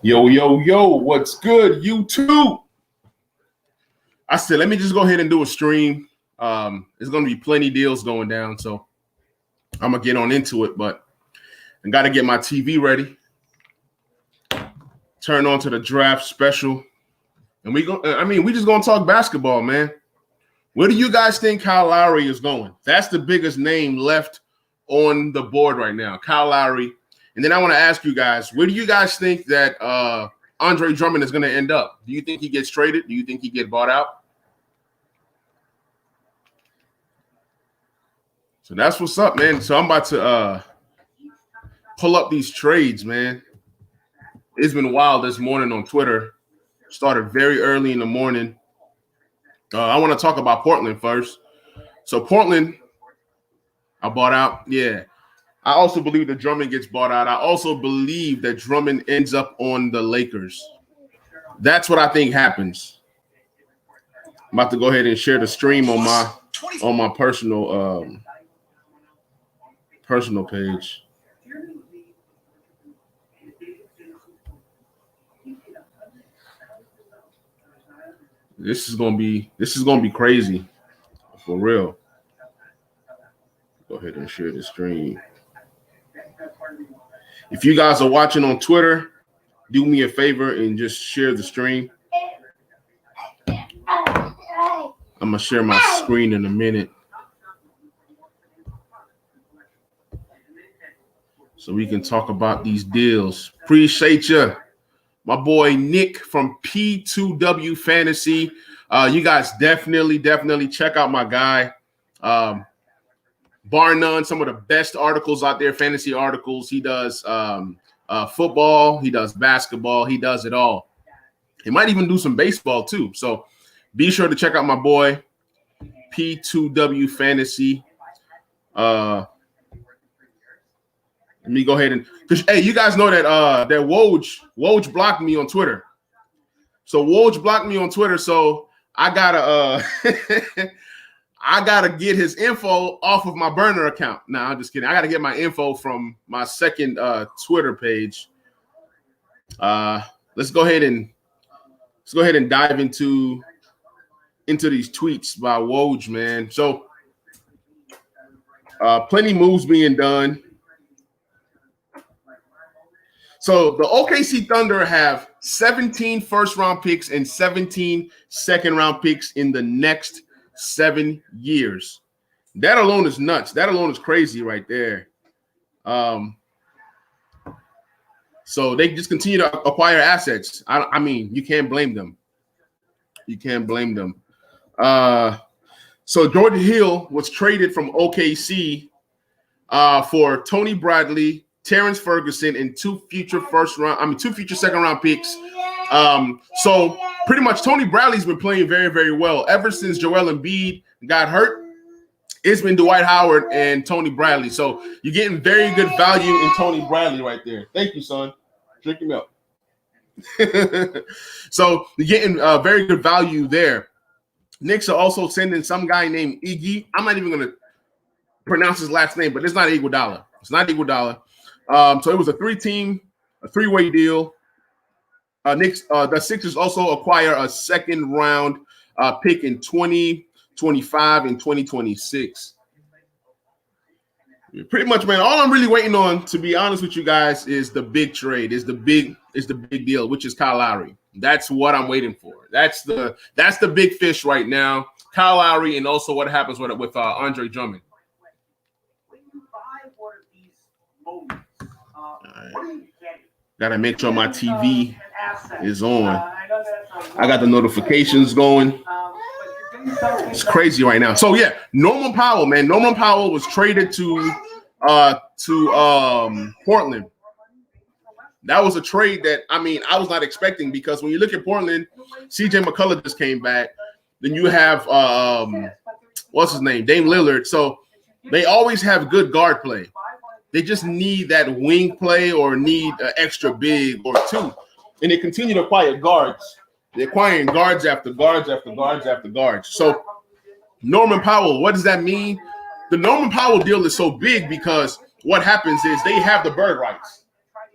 Yo, yo, yo, what's good, YouTube? I said, let me just go ahead and do a stream. There's going to be plenty deals going down, so I'm going to get on into it, but I got to get my TV ready. Turn on to the draft special. And we just going to talk basketball, man. Where do you guys think Kyle Lowry is going? That's the biggest name left on the board right now, Kyle Lowry. And then I want to ask you guys, where do you guys think that Andre Drummond is going to end up? Do you think he gets traded? Do you think he get bought out? So that's what's up, man. So I'm about to pull up these trades, man. It's been wild this morning on Twitter. Started very early in the morning. I want to talk about Portland first. So Portland, I bought out. Yeah. I also believe that Drummond gets bought out. I also believe that Drummond ends up on the Lakers. That's what I think happens. I'm about to go ahead and share the stream on my personal page. This is gonna be crazy, for real. Go ahead and share the stream. If you guys are watching on Twitter, do me a favor and just share the stream. I'm gonna share my screen in a minute so we can talk about these deals. Appreciate you. My boy Nick from P2W Fantasy. You guys definitely check out my guy. Bar none, some of the best articles out there, fantasy articles. He does football. He does basketball. He does it all. He might even do some baseball too. So be sure to check out my boy P2W Fantasy. Let me go ahead and – hey, you guys know that Woj blocked me on Twitter. So Woj blocked me on Twitter, so I got to I got to get his info off of my burner account. No, I'm just kidding. I got to get my info from my second Twitter page. Let's go ahead and dive into these tweets by Woj, man. So plenty moves being done. So the OKC Thunder have 17 first-round picks and 17 second-round picks in the next 7 years. That alone is nuts. That alone is crazy right there. So they just continue to acquire assets. I mean, you can't blame them. You can't blame them. So Jordan Hill was traded from OKC for Tony Bradley, Terrence Ferguson, and two future second round picks. So pretty much Tony Bradley's been playing very, very well. Ever since Joel Embiid got hurt, it's been Dwight Howard and Tony Bradley. So you're getting very good value in Tony Bradley right there. Thank you, son. Drink your milk. So you're getting very good value there. Knicks are also sending some guy named Iggy. I'm not even going to pronounce his last name, but it's not Iguodala. It's not Iguodala. So it was a three-way deal. The Sixers also acquire a second round pick in 2025 and 2026. Pretty much, man. All I'm really waiting on, to be honest with you guys, is the big trade. Is the big deal, which is Kyle Lowry. That's what I'm waiting for. That's the big fish right now. Kyle Lowry, and also what happens with Andre Drummond. Gotta make sure my TV is on. I got the notifications going. It's crazy right now. So yeah, Norman Powell, man. Norman Powell was traded to Portland. That was a trade that I was not expecting, because when you look at Portland, CJ McCullough just came back. Then you have what's his name, Dame Lillard. So they always have good guard play. They just need that wing play or need an extra big or two. And they continue to acquire guards. They're acquiring guards after guards after guards after guards. So Norman Powell, what does that mean? The Norman Powell deal is so big because what happens is they have the bird rights.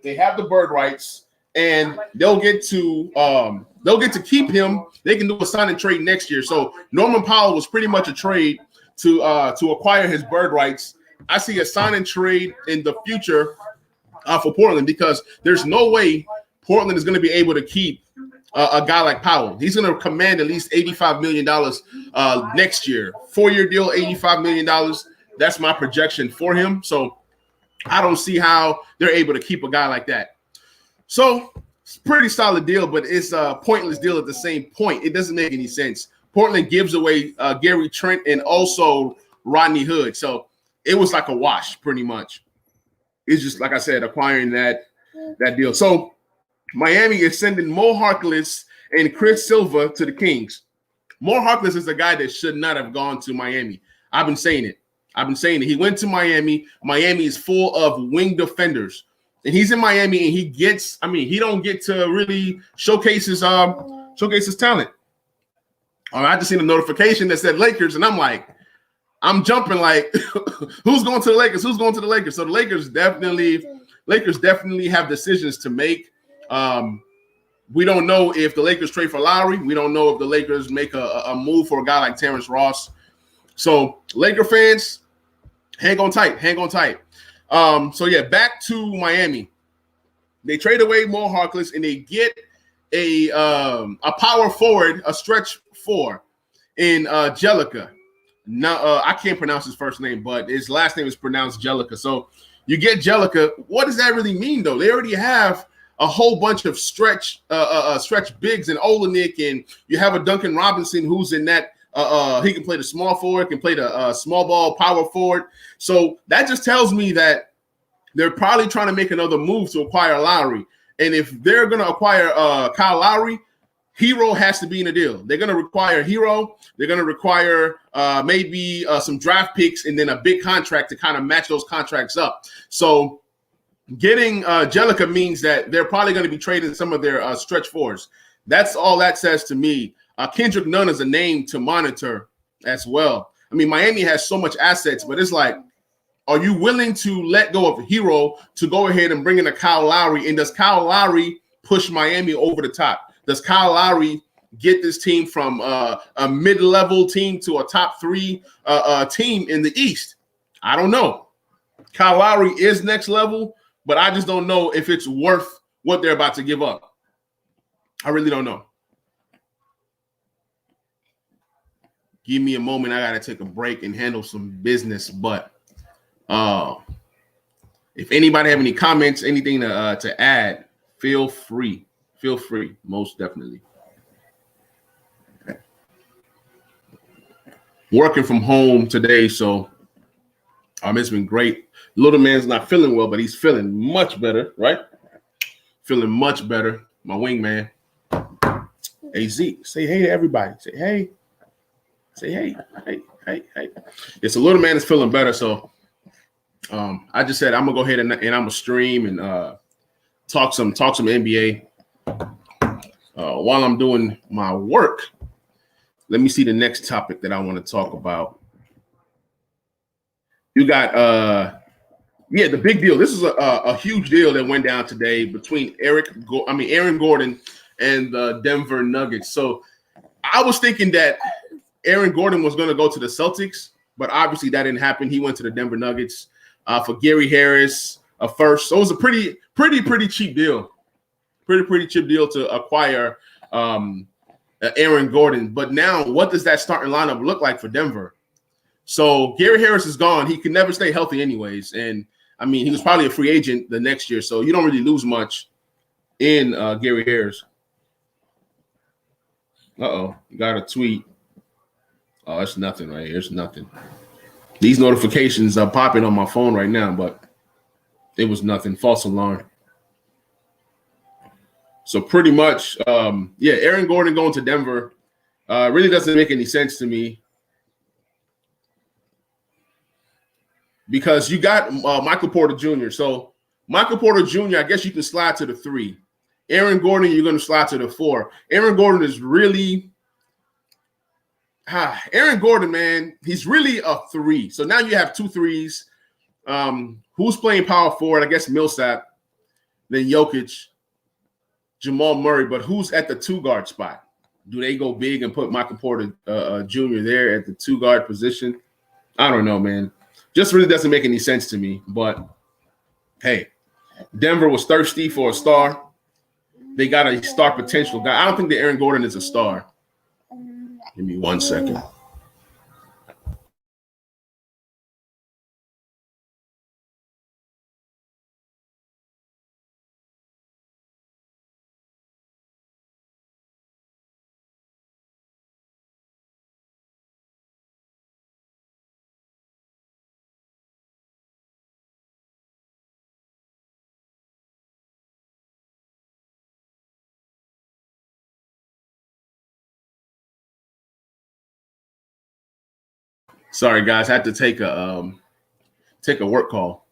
They have the bird rights. and they'll get to keep him. They can do a sign and trade next year. So Norman Powell was pretty much a trade to acquire his bird rights. I see a sign and trade in the future for Portland, because there's no way Portland is going to be able to keep a guy like Powell. He's going to command at least $85 million next year. 4-year deal, $85 million. That's my projection for him. So I don't see how they're able to keep a guy like that. So it's a pretty solid deal, but it's a pointless deal at the same point. It doesn't make any sense. Portland gives away Gary Trent and also Rodney Hood. So it was like a wash pretty much. It's just, like I said, acquiring that deal. So Miami is sending Mo Harkless and Chris Silva to the Kings. Mo Harkless is a guy that should not have gone to Miami. I've been saying it. He went to Miami. Miami is full of wing defenders. And he's in Miami, and he don't get to really showcase his talent. I just seen a notification that said Lakers, and I'm jumping like, who's going to the Lakers? Who's going to the Lakers? So the Lakers definitely have decisions to make. We don't know if the Lakers trade for Lowry. We don't know if the Lakers make a move for a guy like Terrence Ross. So Laker fans, hang on tight. So yeah, back to Miami. They trade away Mo Harkless, and they get a power forward, a stretch four in Jellica. Now I can't pronounce his first name, but his last name is pronounced Jellica. So you get Jellica. What does that really mean, though? They already have a whole bunch of stretch bigs and Olenek, and you have a Duncan Robinson who's in that. He can play the small forward, can play the small ball power forward. So that just tells me that they're probably trying to make another move to acquire Lowry. And if they're going to acquire Kyle Lowry, Hero has to be in the deal. They're going to require Hero. They're going to require maybe some draft picks and then a big contract to kind of match those contracts up. So getting Jellica means that they're probably going to be trading some of their stretch fours. That's all that says to me. Kendrick Nunn is a name to monitor as well. I mean, Miami has so much assets, but it's like, are you willing to let go of Hero to go ahead and bring in a Kyle Lowry? And does Kyle Lowry push Miami over the top? Does Kyle Lowry get this team from a mid-level team to a top three team in the East? I don't know. Kyle Lowry is next level, but I just don't know if it's worth what they're about to give up. I really don't know. Give me a moment. I got to take a break and handle some business. But if anybody have any comments, anything to add, feel free. Feel free, most definitely. Okay. Working from home today, so it's been great. Little man's not feeling well, but he's feeling much better, right? Feeling much better. My wingman. Hey, Zeke, say hey to everybody. Say hey. Say hey. It's a little man is feeling better, so I just said I'm gonna go ahead and I'm gonna stream and talk some NBA while I'm doing my work. Let me see the next topic that I want to talk about. You got the big deal. This is a huge deal that went down today between Aaron Gordon and the Denver Nuggets. So I was thinking that Aaron Gordon was going to go to the Celtics, but obviously that didn't happen. He went to the Denver Nuggets for Gary Harris first. So it was a pretty cheap deal. Pretty cheap deal to acquire Aaron Gordon. But now what does that starting lineup look like for Denver? So Gary Harris is gone. He can never stay healthy anyways. And, I mean, he was probably a free agent the next year, so you don't really lose much in Gary Harris. Uh-oh, got a tweet. Oh, it's nothing right here. It's nothing. These notifications are popping on my phone right now, but it was nothing. False alarm. So pretty much, Aaron Gordon going to Denver really doesn't make any sense to me because you got Michael Porter Jr. So Michael Porter Jr., I guess you can slide to the 3. Aaron Gordon, you're going to slide to the 4. Aaron Gordon is really Aaron Gordon, man, he's really a 3. So now you have 2 threes. Who's playing power forward? I guess Millsap, then Jokic. Jamal Murray, but who's at the 2-guard spot? Do they go big and put Michael Porter Jr. there at the 2-guard position? I don't know, man. Just really doesn't make any sense to me. But hey, Denver was thirsty for a star. They got a star potential guy. I don't think that Aaron Gordon is a star. Give me 1 second. Sorry, guys. I had to take a work call.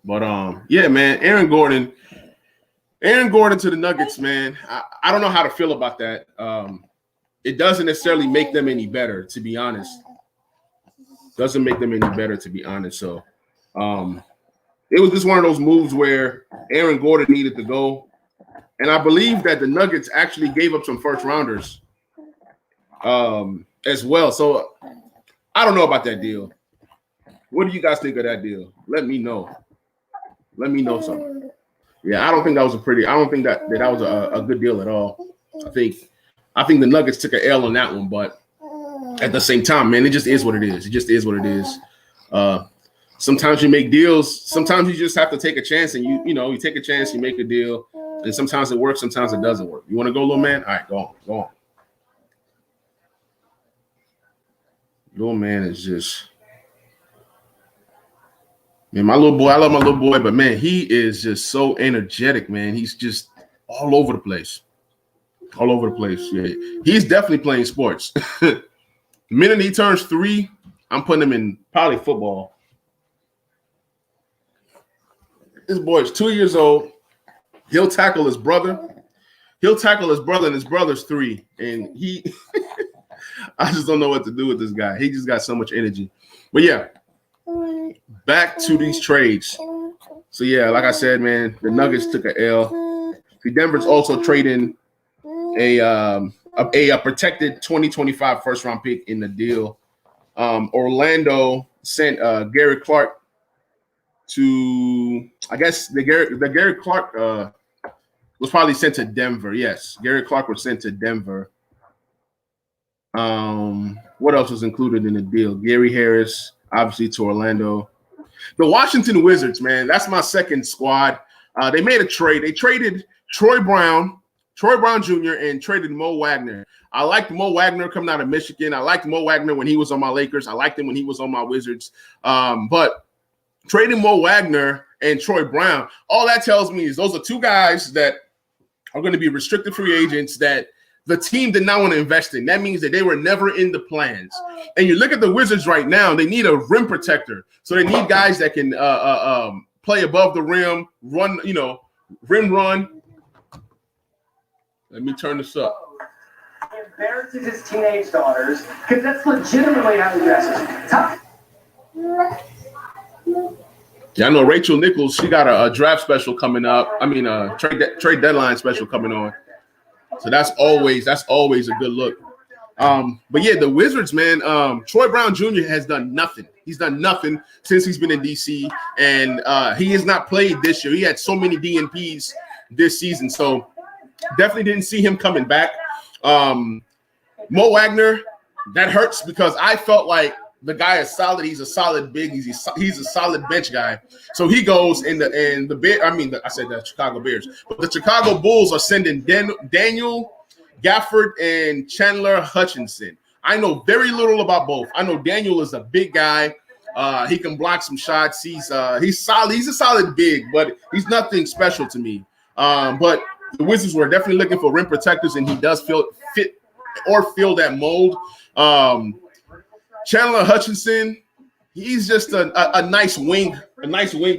But yeah, man, Aaron Gordon to the Nuggets, man. I don't know how to feel about that. It doesn't necessarily make them any better, to be honest. Doesn't make them any better, to be honest. So it was just one of those moves where Aaron Gordon needed to go. And I believe that the Nuggets actually gave up some first rounders as well. So I don't know about that deal. What do you guys think of that deal? Let me know. Let me know something. Yeah, I don't think that was a good deal at all. I think the Nuggets took an L on that one, but at the same time, man, it just is what it is. It just is what it is. Sometimes you make deals. Sometimes you just have to take a chance, and you take a chance, you make a deal, and sometimes it works, sometimes it doesn't work. You want to go, little man? All right, go on. Little man is just, man, my little boy. I love my little boy, but man, he is just so energetic, man. He's just all over the place. All over the place. Yeah, he's definitely playing sports. The minute he turns 3, I'm putting him in probably football. This boy is 2 years old. He'll tackle his brother. And his brother's 3. And he I just don't know what to do with this guy. He just got so much energy. But yeah, back to these trades. So yeah, like I said, man, the Nuggets took a L. The Denver's also trading a protected 2025 first round pick in the deal. Orlando sent Gary Clark to, I guess the Gary Clark was probably sent to Denver. Yes, Gary Clark was sent to Denver. What else was included in the deal? Gary Harris, obviously, to Orlando. The Washington Wizards, man, that's my second squad. They made a trade. They traded Troy Brown Jr. and traded Mo Wagner. I liked Mo Wagner coming out of Michigan. I liked Mo Wagner when he was on my Lakers. I liked him when he was on my Wizards. But trading Mo Wagner and Troy Brown, all that tells me is those are 2 guys that are going to be restricted free agents that the team did not want to invest in. That means that they were never in the plans. And you look at the Wizards right now, they need a rim protector. So they need guys that can play above the rim, run, rim run. Let me turn this up. He embarrasses his teenage daughters because that's legitimately how he dresses. Yeah, I know Rachel Nichols, she got a draft special coming up. I mean, trade deadline special coming on. So that's always a good look. But yeah, the Wizards, man, Troy Brown Jr. has done nothing. He's done nothing since he's been in DC, and he has not played this year. He had so many DNPs this season, so definitely didn't see him coming back. Mo Wagner, that hurts because I felt like the guy is solid. He's a solid big. He's a solid bench guy. So he goes in the Bear. I said the Chicago Bears, but the Chicago Bulls are sending Daniel Gafford and Chandler Hutchinson. I know very little about both. I know Daniel is a big guy. He can block some shots. He's solid. He's a solid big, but he's nothing special to me. But the Wizards were definitely looking for rim protectors, and he does fit that mold. Chandler Hutchinson, he's just a nice wing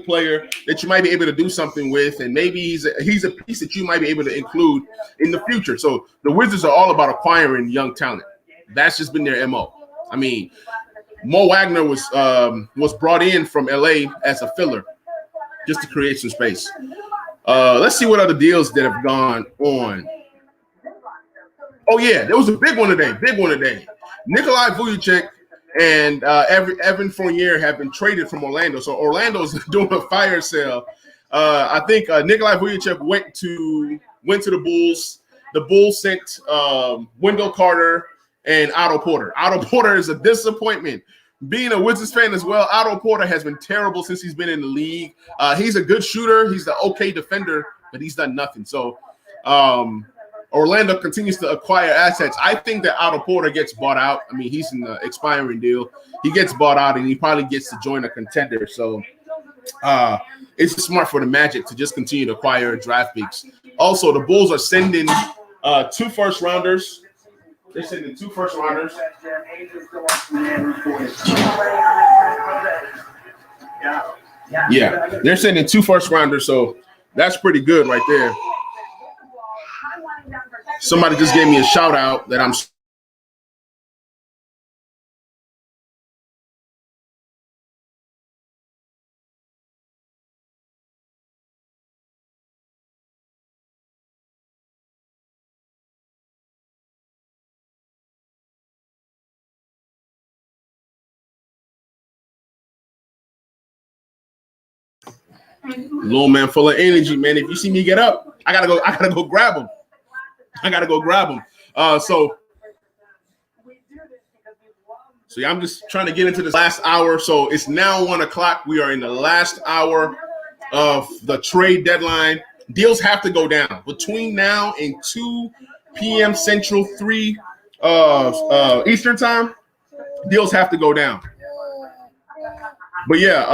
player that you might be able to do something with, and maybe he's a piece that you might be able to include in the future. So the Wizards are all about acquiring young talent. That's just been their MO. I mean, Mo Wagner was brought in from LA as a filler just to create some space. Let's see what other deals that have gone on. Oh yeah, there was a big one today. Nikolai Vucevic and Evan Fournier have been traded from Orlando. So Orlando's doing a fire sale. I think Nikolai Vucevic went to the Bulls. The Bulls sent Wendell Carter and Otto Porter. Otto Porter is a disappointment. Being a Wizards fan as well, Otto Porter has been terrible since he's been in the league. He's a good shooter. He's the okay defender, but he's done nothing. So Orlando continues to acquire assets. I think that Otto Porter gets bought out. I mean, he's in the expiring deal. He gets bought out, and he probably gets to join a contender. So it's smart for the Magic to just continue to acquire draft picks. Also, the Bulls are sending 2 first-rounders. They're sending 2 first-rounders. Yeah, they're sending 2 first-rounders, so that's pretty good right there. Somebody just gave me a shout-out that I'm little man full of energy, man. If you see me get up, I gotta go grab him. So yeah, I'm just trying to get into this last hour. So it's now 1:00. We are in the last hour of the trade deadline. Deals have to go down between now and 2 p.m. Central, 3 Eastern time. Deals have to go down. But yeah,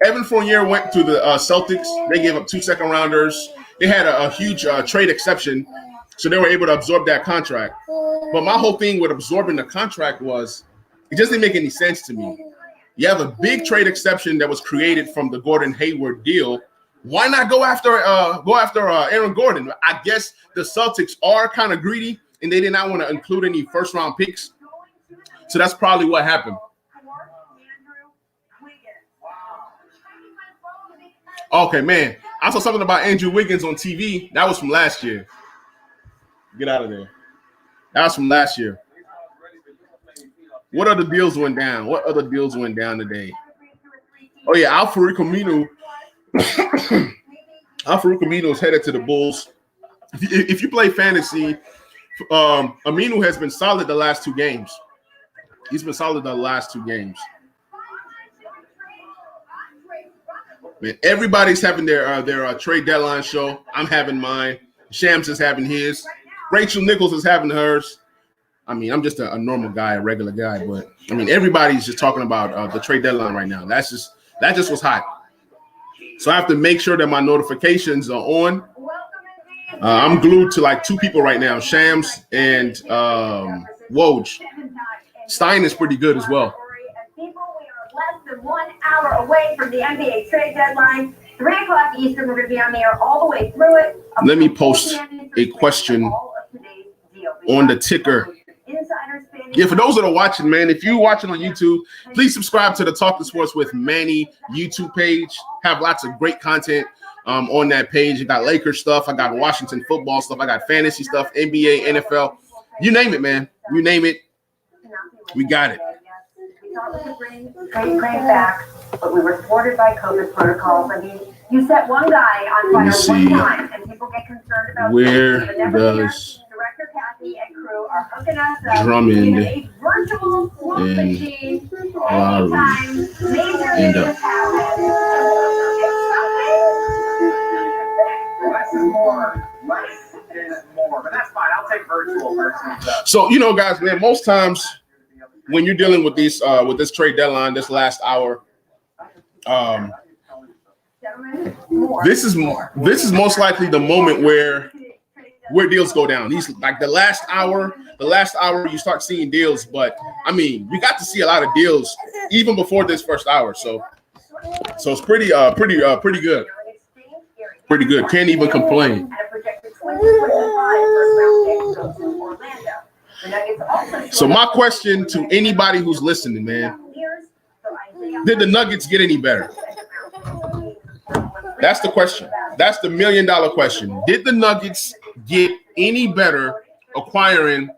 Evan Fournier went to the Celtics. They gave up 2 second-rounders. They had a huge trade exception, so they were able to absorb that contract. But my whole thing with absorbing the contract was it just didn't make any sense to me. You have a big trade exception that was created from the Gordon Hayward deal. Why not go after Aaron Gordon? I guess the Celtics are kind of greedy, and they did not want to include any first-round picks. So that's probably what happened. Okay, man. I saw something about Andrew Wiggins on TV. That was from last year. Get out of there. That was from last year. What other deals went down? Today? Oh, yeah. Al-Farouq Aminu is headed to the Bulls. If you play fantasy, Aminu has been solid the last 2 games. He's been solid the last 2 games. Man, everybody's having their trade deadline show. I'm having mine. Shams is having his. Rachel Nichols is having hers. I mean, I'm just a normal guy, a regular guy, but I mean, everybody's just talking about the trade deadline right now. That just was hot. So I have to make sure that my notifications are on. I'm glued to like 2 people right now, Shams and Woj. Stein is pretty good as well. Less than 1 hour away from the NBA trade deadline. 3 o'clock Eastern, we're going to be on the air all the way through it. Let me post a question on the ticker. Yeah, for those that are watching, man, if you're watching on YouTube, please subscribe to the Talking Sports with Manny YouTube page. Have lots of great content on that page. You got Lakers stuff. I got Washington football stuff. I got fantasy stuff, NBA, NFL. You name it, man. You name it. We got it. Thought we could bring trade back, but we were thwarted by COVID protocols. I mean, you set one guy on fire one time, and people get concerned about where does Director Kathy and crew are hooking us up Drummond in a virtual slot machine anytime major end news up? happens. Less is more. Less is more. But that's fine. I'll take virtual versus. So, guys, man, most times when you're dealing with these with this trade deadline, this last hour, this is most likely the moment where deals go down. These like the last hour you start seeing deals, but I mean, we got to see a lot of deals even before this first hour. So it's pretty good. Pretty good. Can't even complain. So my question to anybody who's listening, man, did the Nuggets get any better? That's the question. That's the $1 million question. Did the Nuggets get any better acquiring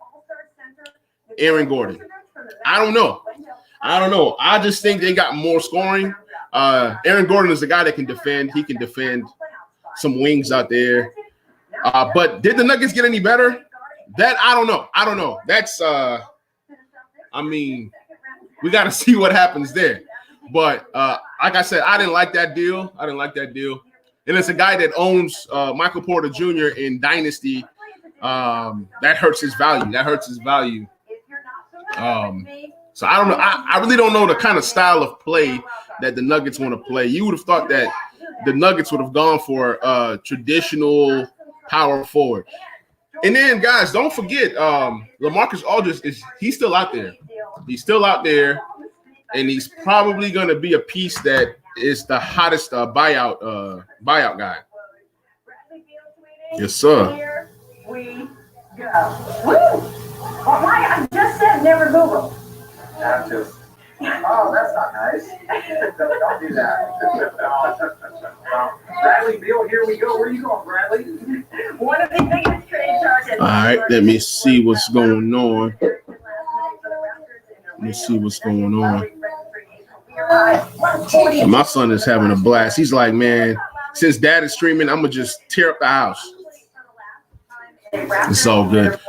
Aaron Gordon? I don't know. I just think they got more scoring. Aaron Gordon is a guy that can defend. He can defend some wings out there. But did the Nuggets get any better? That I don't know. That's we got to see what happens there. But like I said, I didn't like that deal. And it's a guy that owns Michael Porter Jr. in Dynasty. That hurts his value. So I don't know. I really don't know the kind of style of play that the Nuggets want to play. You would have thought that the Nuggets would have gone for a traditional power forward. And then, guys, don't forget, LaMarcus Aldridge he's still out there. And he's probably going to be a piece that is the hottest buyout guy. Yes, sir. Here we go. Woo! Well, I just said never Google. Not just. Oh, that's not nice. Don't do that. Bradley Beal, here we go. Where are you going, Bradley? One of the biggest trade targets. All right, let me see what's going on. My son is having a blast. He's like, man, since dad is streaming, I'm going to just tear up the house. It's all good.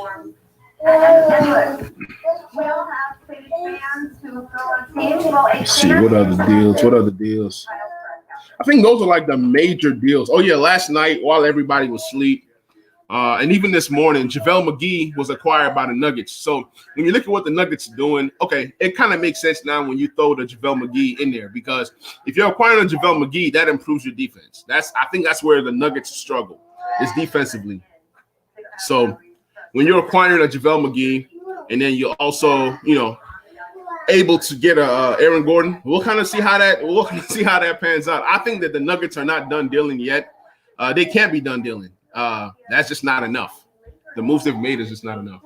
Let's see, what other deals? I think those are like the major deals. Oh, yeah, last night while everybody was asleep, and even this morning, JaVale McGee was acquired by the Nuggets. So when you look at what the Nuggets are doing, okay, it kind of makes sense now when you throw the JaVale McGee in there, because if you're acquiring a JaVale McGee, that improves your defense. I think that's where the Nuggets struggle, is defensively. So when you're acquiring a JaVale McGee, and then you're also, able to get a Aaron Gordon, we'll kind of see how that pans out. I think that the Nuggets are not done dealing yet. They can't be done dealing. That's just not enough. The moves they've made is just not enough.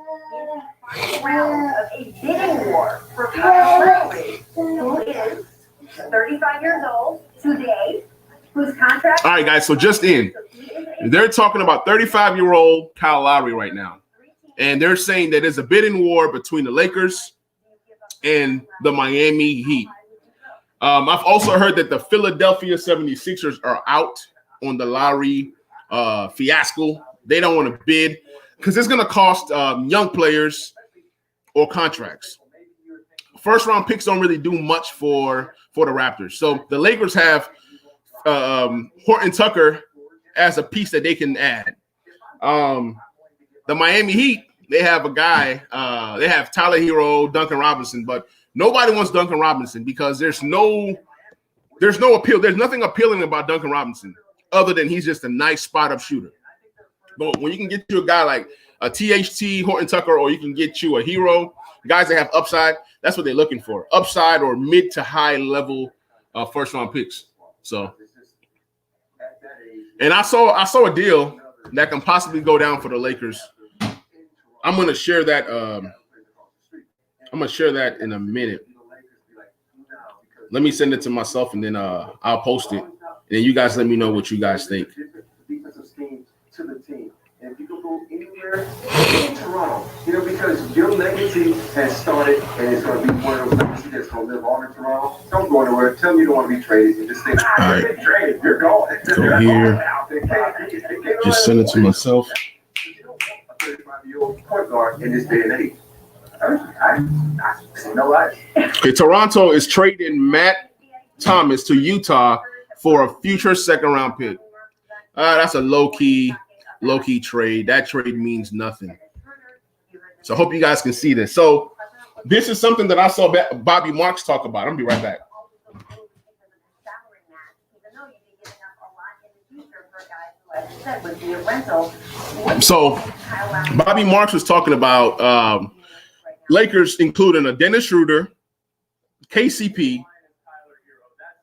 Round of a bidding war for Lowry, who is 35 years old today, whose contract. All right, guys. So just in, they're talking about 35-year-old Kyle Lowry right now, and they're saying that there's a bidding war between the Lakers and the Miami Heat. I've also heard that the Philadelphia 76ers are out on the Lowry fiasco. They don't want to bid because it's going to cost young players or contracts. First-round picks don't really do much for the Raptors. So the Lakers have Horton Tucker as a piece that they can add. The Miami Heat, they have a guy, they have Tyler Hero, Duncan Robinson, but nobody wants Duncan Robinson because there's no appeal. There's nothing appealing about Duncan Robinson other than he's just a nice spot-up shooter. But when you can get you a guy like a THT, Horton Tucker, or you can get you a Hero, guys that have upside, that's what they're looking for. Upside or mid to high level first-round picks. So, and I saw a deal that can possibly go down for the Lakers. I'm gonna share that. In a minute. Let me send it to myself, and then I'll post it. And then you guys let me know what you guys think. To the team. And if you can go anywhere in Toronto, because your legacy has started and it's going to be one of those legacies that's going to live on in Toronto. Don't go anywhere. Tell me you don't want to be traded. You just think, you're traded. You're going. Go here. Just send it to myself. A 35-year-old point guard in this day and age. I see no life. Okay, Toronto is trading Matt Thomas to Utah for a future second-round pick. That's a low-key trade. That trade means nothing. So I hope you guys can see this. So this is something that I saw Bobby Marks talk about. I'm going to be right back. So Bobby Marks was talking about Lakers including a Dennis Schroeder, KCP,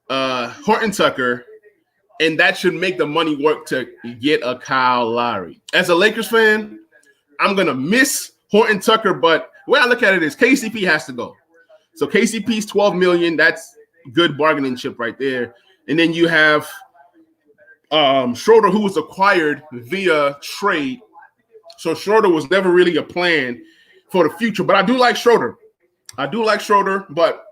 Horton Tucker, and that should make the money work to get a Kyle Lowry. As a Lakers fan, I'm going to miss Horton Tucker, but the way I look at it is KCP has to go. So KCP's $12 million. That's good bargaining chip right there. And then you have Schroeder, who was acquired via trade. So Schroeder was never really a plan for the future. But I do like Schroeder. But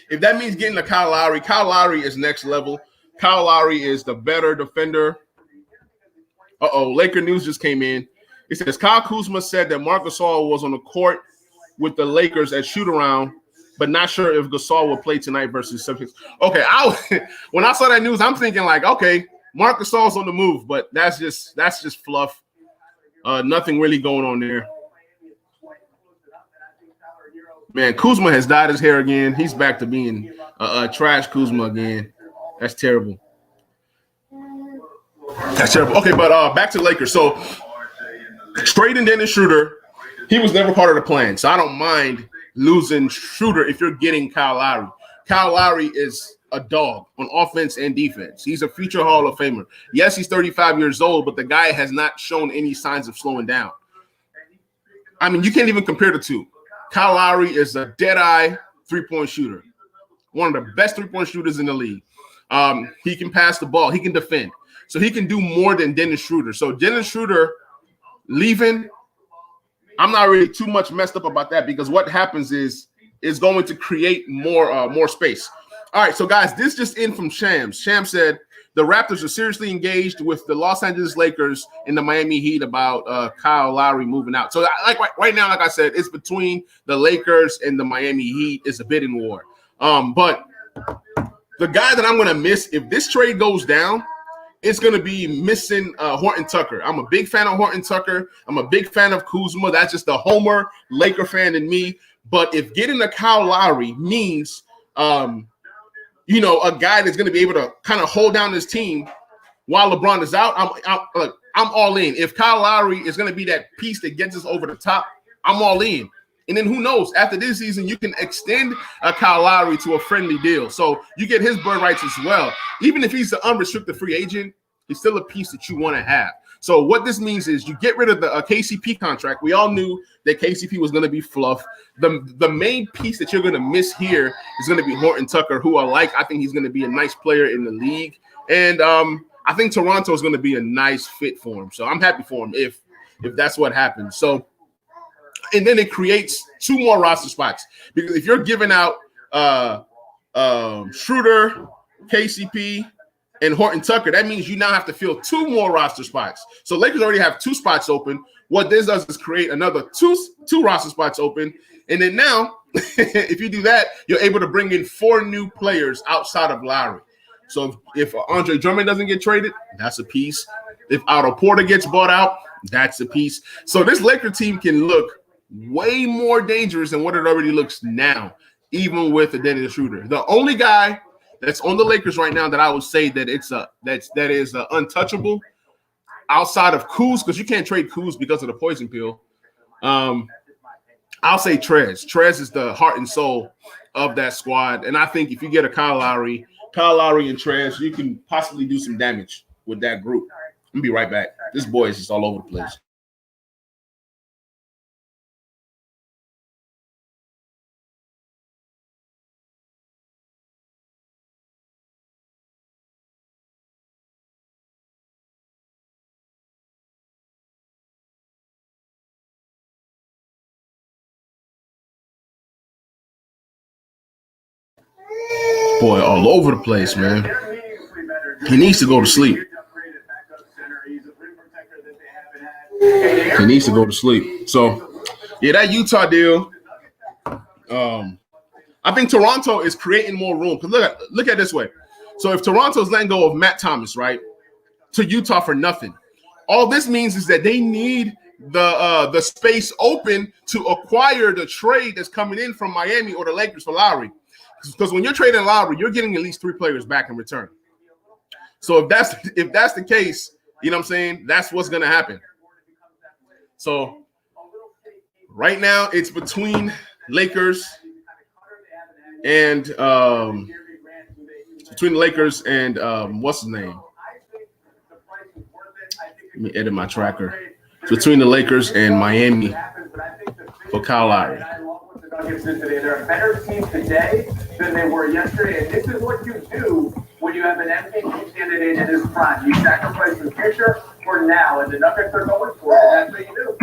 if that means getting to Kyle Lowry is next level. Kyle Lowry is the better defender. Laker news just came in. It says Kyle Kuzma said that Marc Gasol was on the court with the Lakers at shoot-around, but not sure if Gasol will play tonight versus Celtics. Okay, when I saw that news, I'm thinking like, okay, Marc Gasol's on the move, but that's just fluff. Nothing really going on there. Man, Kuzma has dyed his hair again. He's back to being a trash Kuzma again. That's terrible. Okay, but back to the Lakers. So trading Dennis Schroeder, he was never part of the plan. So I don't mind losing Schroeder if you're getting Kyle Lowry. Kyle Lowry is a dog on offense and defense. He's a future Hall of Famer. Yes, he's 35 years old, but the guy has not shown any signs of slowing down. I mean, you can't even compare the two. Kyle Lowry is a dead-eye three-point shooter, one of the best three-point shooters in the league. He can pass the ball. He can defend. So he can do more than Dennis Schroeder. So Dennis Schroeder leaving, I'm not really too much messed up about that because what happens is going to create more space. All right, so guys, this just in from Shams. Shams said the Raptors are seriously engaged with the Los Angeles Lakers and the Miami Heat about Kyle Lowry moving out. So right now, like I said, it's between the Lakers and the Miami Heat. It's a bidding war. But the guy that I'm going to miss if this trade goes down, it's going to be missing Horton Tucker. I'm a big fan of Horton Tucker. I'm a big fan of Kuzma. That's just the Homer Laker fan in me. But if getting a Kyle Lowry means, a guy that's going to be able to kind of hold down this team while LeBron is out, I'm all in. If Kyle Lowry is going to be that piece that gets us over the top, I'm all in. And then who knows? After this season, you can extend a Kyle Lowry to a friendly deal. So you get his bird rights as well. Even if he's an unrestricted free agent, he's still a piece that you want to have. So what this means is you get rid of the KCP contract. We all knew that KCP was going to be fluff. The main piece that you're going to miss here is going to be Horton Tucker, who I think he's going to be a nice player in the league. And I think Toronto is going to be a nice fit for him. So I'm happy for him if that's what happens. So, and then it creates two more roster spots because if you're giving out Schroeder, KCP, and Horton Tucker, that means you now have to fill two more roster spots. So Lakers already have two spots open. What this does is create another two roster spots open. And then now, if you do that, you're able to bring in 4 new players outside of Lowry. So if Andre Drummond doesn't get traded, that's a piece. If Otto Porter gets bought out, that's a piece. So this Laker team can look way more dangerous than what it already looks now, even with a Dennis Schroeder. The only guy that's on the Lakers right now that I would say that that is untouchable outside of Kuz, because you can't trade Kuz because of the poison pill. I'll say Trez. Trez is the heart and soul of that squad, and I think if you get a Kyle Lowry and Trez, you can possibly do some damage with that group. I'm gonna be right back. This boy is just all over the place. Boy, all over the place, man. He needs to go to sleep. He needs to go to sleep. So, yeah, that Utah deal. I think Toronto is creating more room. Because look at it this way. So if Toronto's letting go of Matt Thomas, right, to Utah for nothing, all this means is that they need the space open to acquire the trade that's coming in from Miami or the Lakers for Lowry. Because when you're trading Lowry, you're getting at least 3 players back in return. So if that's the case, you know what I'm saying? That's what's going to happen. So right now it's between Lakers and what's his name? Let me edit my tracker. It's between the Lakers and Miami for Kyle Lowry. They're a better team today than they were yesterday, and this is what you do when you have an MVP candidate in his prime. You sacrifice the future for now, and the Nuggets are going for it. That's what you do.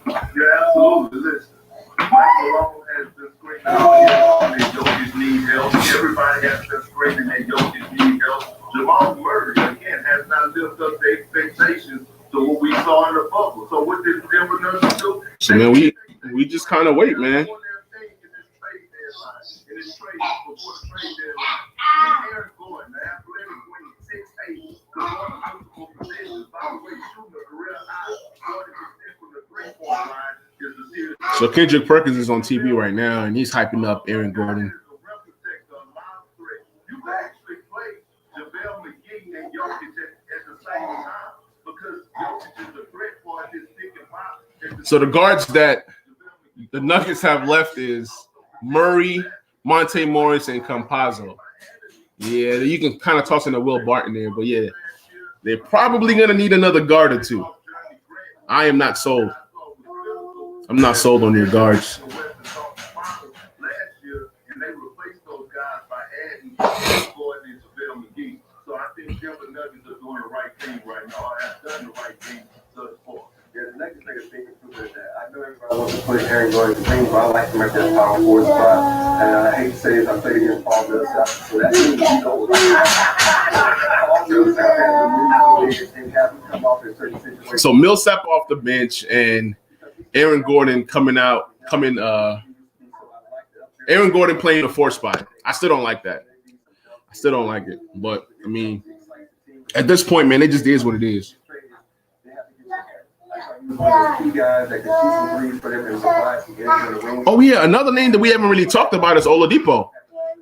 Yeah, absolutely. Listen, Michael has been screaming out that Jokic need help. Everybody has been screaming that Jokic need help. Jamal Murray, again, has not lived up to expectations to what we saw in the bubble. So what did Denver Nuggets do? So, man, we just kind of wait, man. So Kendrick Perkins is on TV right now, and he's hyping up Aaron Gordon. So the guards that the Nuggets have left is Murray, Monte Morris, and Campazzo. Yeah, you can kind of toss in a Will Barton there, but yeah, they're probably going to need another guard or two. I am not sold. I'm not sold on your guards. So I think Denver Nuggets are doing the right thing right now. Have done the right thing thus far. Yeah, the Nuggets make a statement too good that I know everybody wants to put Aaron Gordon in the team, but I like him at that power forward spot. And I hate to say it, I played against Paul Millsap, so that means he's over. Paul Millsap has to come off in certain situations. So Millsap off the bench and Aaron Gordon Aaron Gordon playing the 4 spot. I still don't like that. I still don't like it. But, I mean, at this point, man, it just is what it is. Oh, yeah, another name that we haven't really talked about is Oladipo.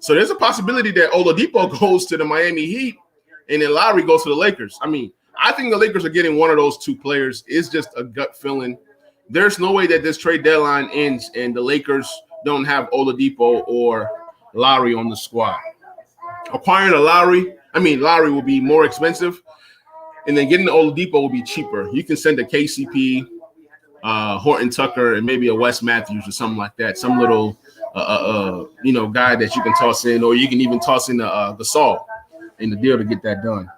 So there's a possibility that Oladipo goes to the Miami Heat and then Lowry goes to the Lakers. I mean, I think the Lakers are getting one of those two players. It's just a gut feeling. There's no way that this trade deadline ends and the Lakers don't have Oladipo or Lowry on the squad. Acquiring Lowry will be more expensive, and then getting the Oladipo will be cheaper. You can send a KCP, Horton Tucker, and maybe a Wes Matthews or something like that. Some little, guy that you can toss in, or you can even toss in the Gasol in the deal to get that done.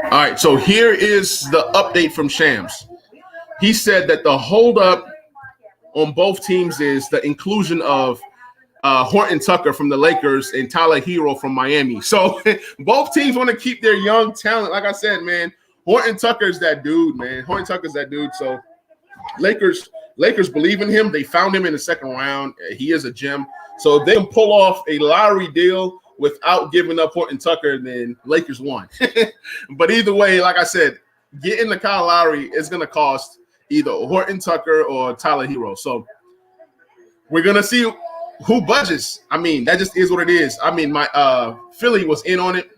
All right, so here is the update from Shams. He said that the holdup on both teams is the inclusion of Horton Tucker from the Lakers and Tyler Hero from Miami. So both teams want to keep their young talent. Like I said, man, Horton Tucker's that dude, man. Horton Tucker's that dude. So Lakers believe in him. They found him in the second round. He is a gem. So if they can pull off a Lowry deal without giving up Horton Tucker, then Lakers won. But either way, like I said, getting the Kyle Lowry is going to cost either Horton Tucker or Tyler Hero. So we're going to see who budgets. I mean, that just is what it is. I mean, my Philly was in on it,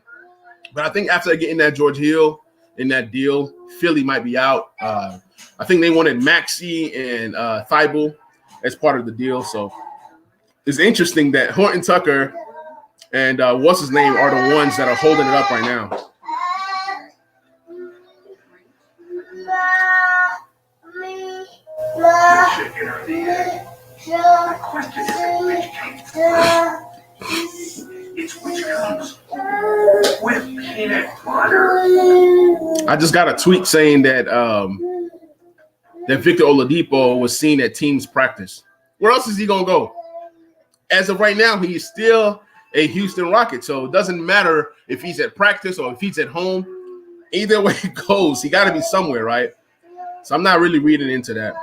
but I think after getting that George Hill in that deal, Philly might be out. I think they wanted Maxey and Thibault as part of the deal. So it's interesting that Horton Tucker and what's his name are the ones that are holding it up right now. The question isn't which came first. It's which comes with peanut butter. I just got a tweet saying that that Victor Oladipo was seen at team's practice. Where else is he gonna go? As of right now, he's still a Houston Rocket, so it doesn't matter if he's at practice or if he's at home. Either way it goes, he got to be somewhere, right? So I'm not really reading into that.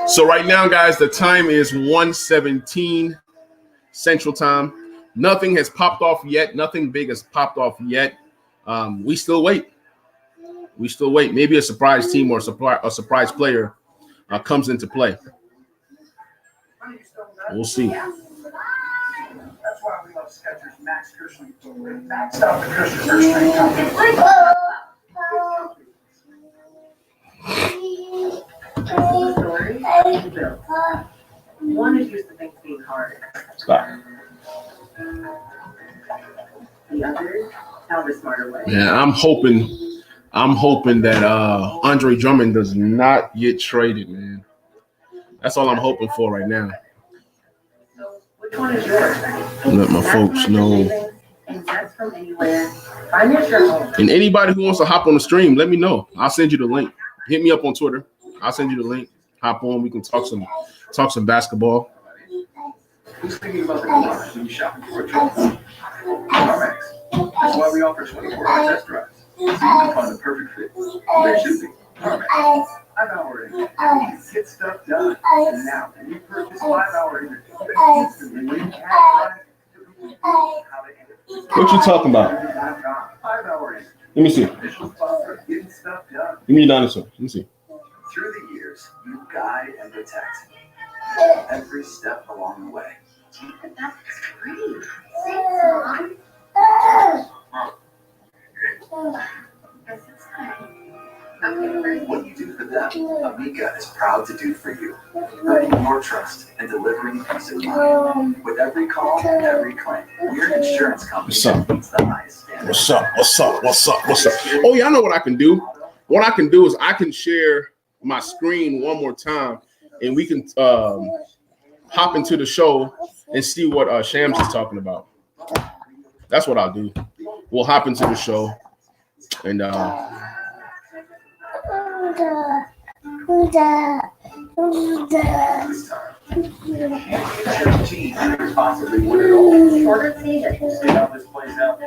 So right now, guys, the time is 1:17 Central Time. Nothing has popped off yet. Nothing big has popped off yet. We still wait. Maybe a surprise team or a surprise player comes into play. We'll see. That's why we love Skechers Max Cushioning footwear. Maxed out the cushion for straight comfort. One is used to things being hard. Stop. The other, tell the smarter way. Yeah, I'm hoping that Andre Drummond does not get traded, man. That's all I'm hoping for right now. Which one is yours? Let my folks know products from anywhere. Find your shirt. And anybody who wants to hop on the stream, let me know. I'll send you the link. Hit me up on Twitter. I'll send you the link. Hop on. We can talk some basketball. Who's thinking about the car when you're shopping for a truck? Mavericks. That's why we offer 24-hour test drives. So you can find the perfect fit. There should be. Mavericks. 5-hour interview. Get stuff done. And now, when you purchase 5-hour interview, instantly when you have What you talking about? 5-hour interview. Let me see. Initial thoughts are getting stuff done. Give me the dinosaur. Let me see. Through the years, you guide and protect every step along the way. That's great. Thanks, Mom. This is fine. Okay, What you do for them, Amica is proud to do for you. Earning your trust and delivering peace of mind. With every call, every claim, we're an insurance company What's up? that meets the highest standards. What's up? Oh, yeah, I know what I can do. What I can do is I can share my screen one more time, and we can hop into the show and see what Shams is talking about. That's what I'll do. We'll hop into the show, and Possibly win it all. shorter season. See how this plays out.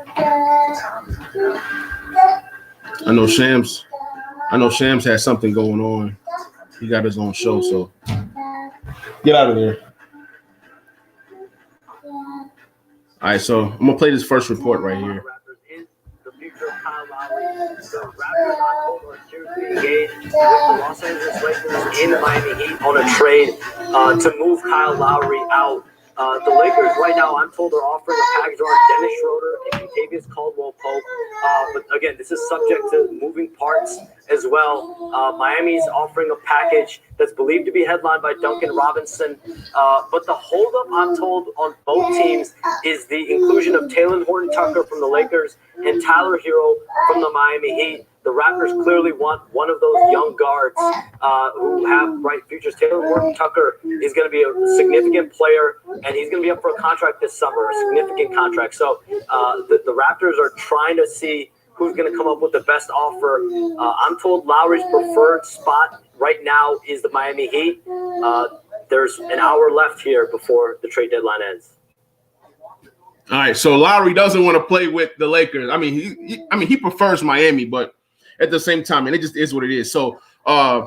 I know Shams has something going on. He got his own show, so get out of there. All right, so I'm gonna play this first report right here. The future of Kyle Lowry. The Raptors are told on Tuesday engaged with the Los Angeles Lakers in Miami Heat on a trade to move Kyle Lowry out. The Lakers right now, I'm told, are offering a package on Dennis Schroeder and Kentavious Caldwell-Pope. But again, this is subject to moving parts as well. Miami's offering a package that's believed to be headlined by Duncan Robinson. But the holdup, I'm told, on both teams is the inclusion of Talen Horton-Tucker from the Lakers and Tyler Hero from the Miami Heat. The Raptors clearly want one of those young guards who have bright futures. Talen Horton-Tucker is going to be a significant player, and he's going to be up for a contract this summer, a significant contract. So the Raptors are trying to see who's going to come up with the best offer. I'm told Lowry's preferred spot right now is the Miami Heat. There's an hour left here before the trade deadline ends. All right, so Lowry doesn't want to play with the Lakers. I mean, he prefers Miami, but at the same time, and it just is what it is. So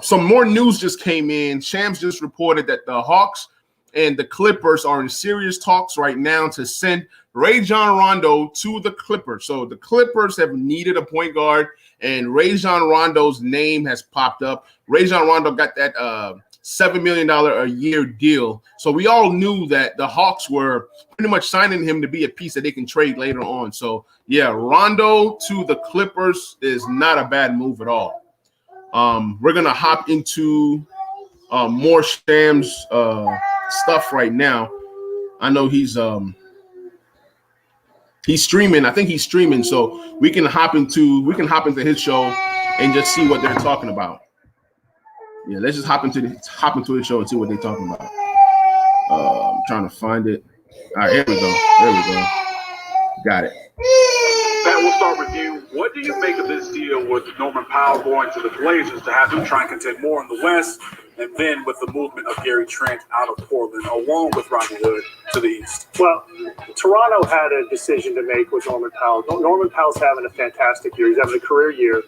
some more news just came in. Shams just reported that the Hawks and the Clippers are in serious talks right now to send Rajon Rondo to the Clippers. So the Clippers have needed a point guard, and Rajon Rondo's name has popped up. Rajon Rondo got that $7 million a year deal. So we all knew that the Hawks were pretty much signing him to be a piece that they can trade later on. So, yeah, Rondo to the Clippers is not a bad move at all. We're going to hop into more Shams stuff right now. I know he's streaming. I think he's streaming, so we can hop into his show and just see what they're talking about. Yeah, let's just hop into the show and see what they're talking about. I'm trying to find it. All right, here we go. Got it. Pat, we'll start with you. What do you make of this deal with Norman Powell going to the Blazers to have him try and contend more in the West, and then with the movement of Gary Trent out of Portland, along with Rodney Hood to the East? Well, Toronto had a decision to make with Norman Powell. Norman Powell's having a fantastic year. He's having a career year.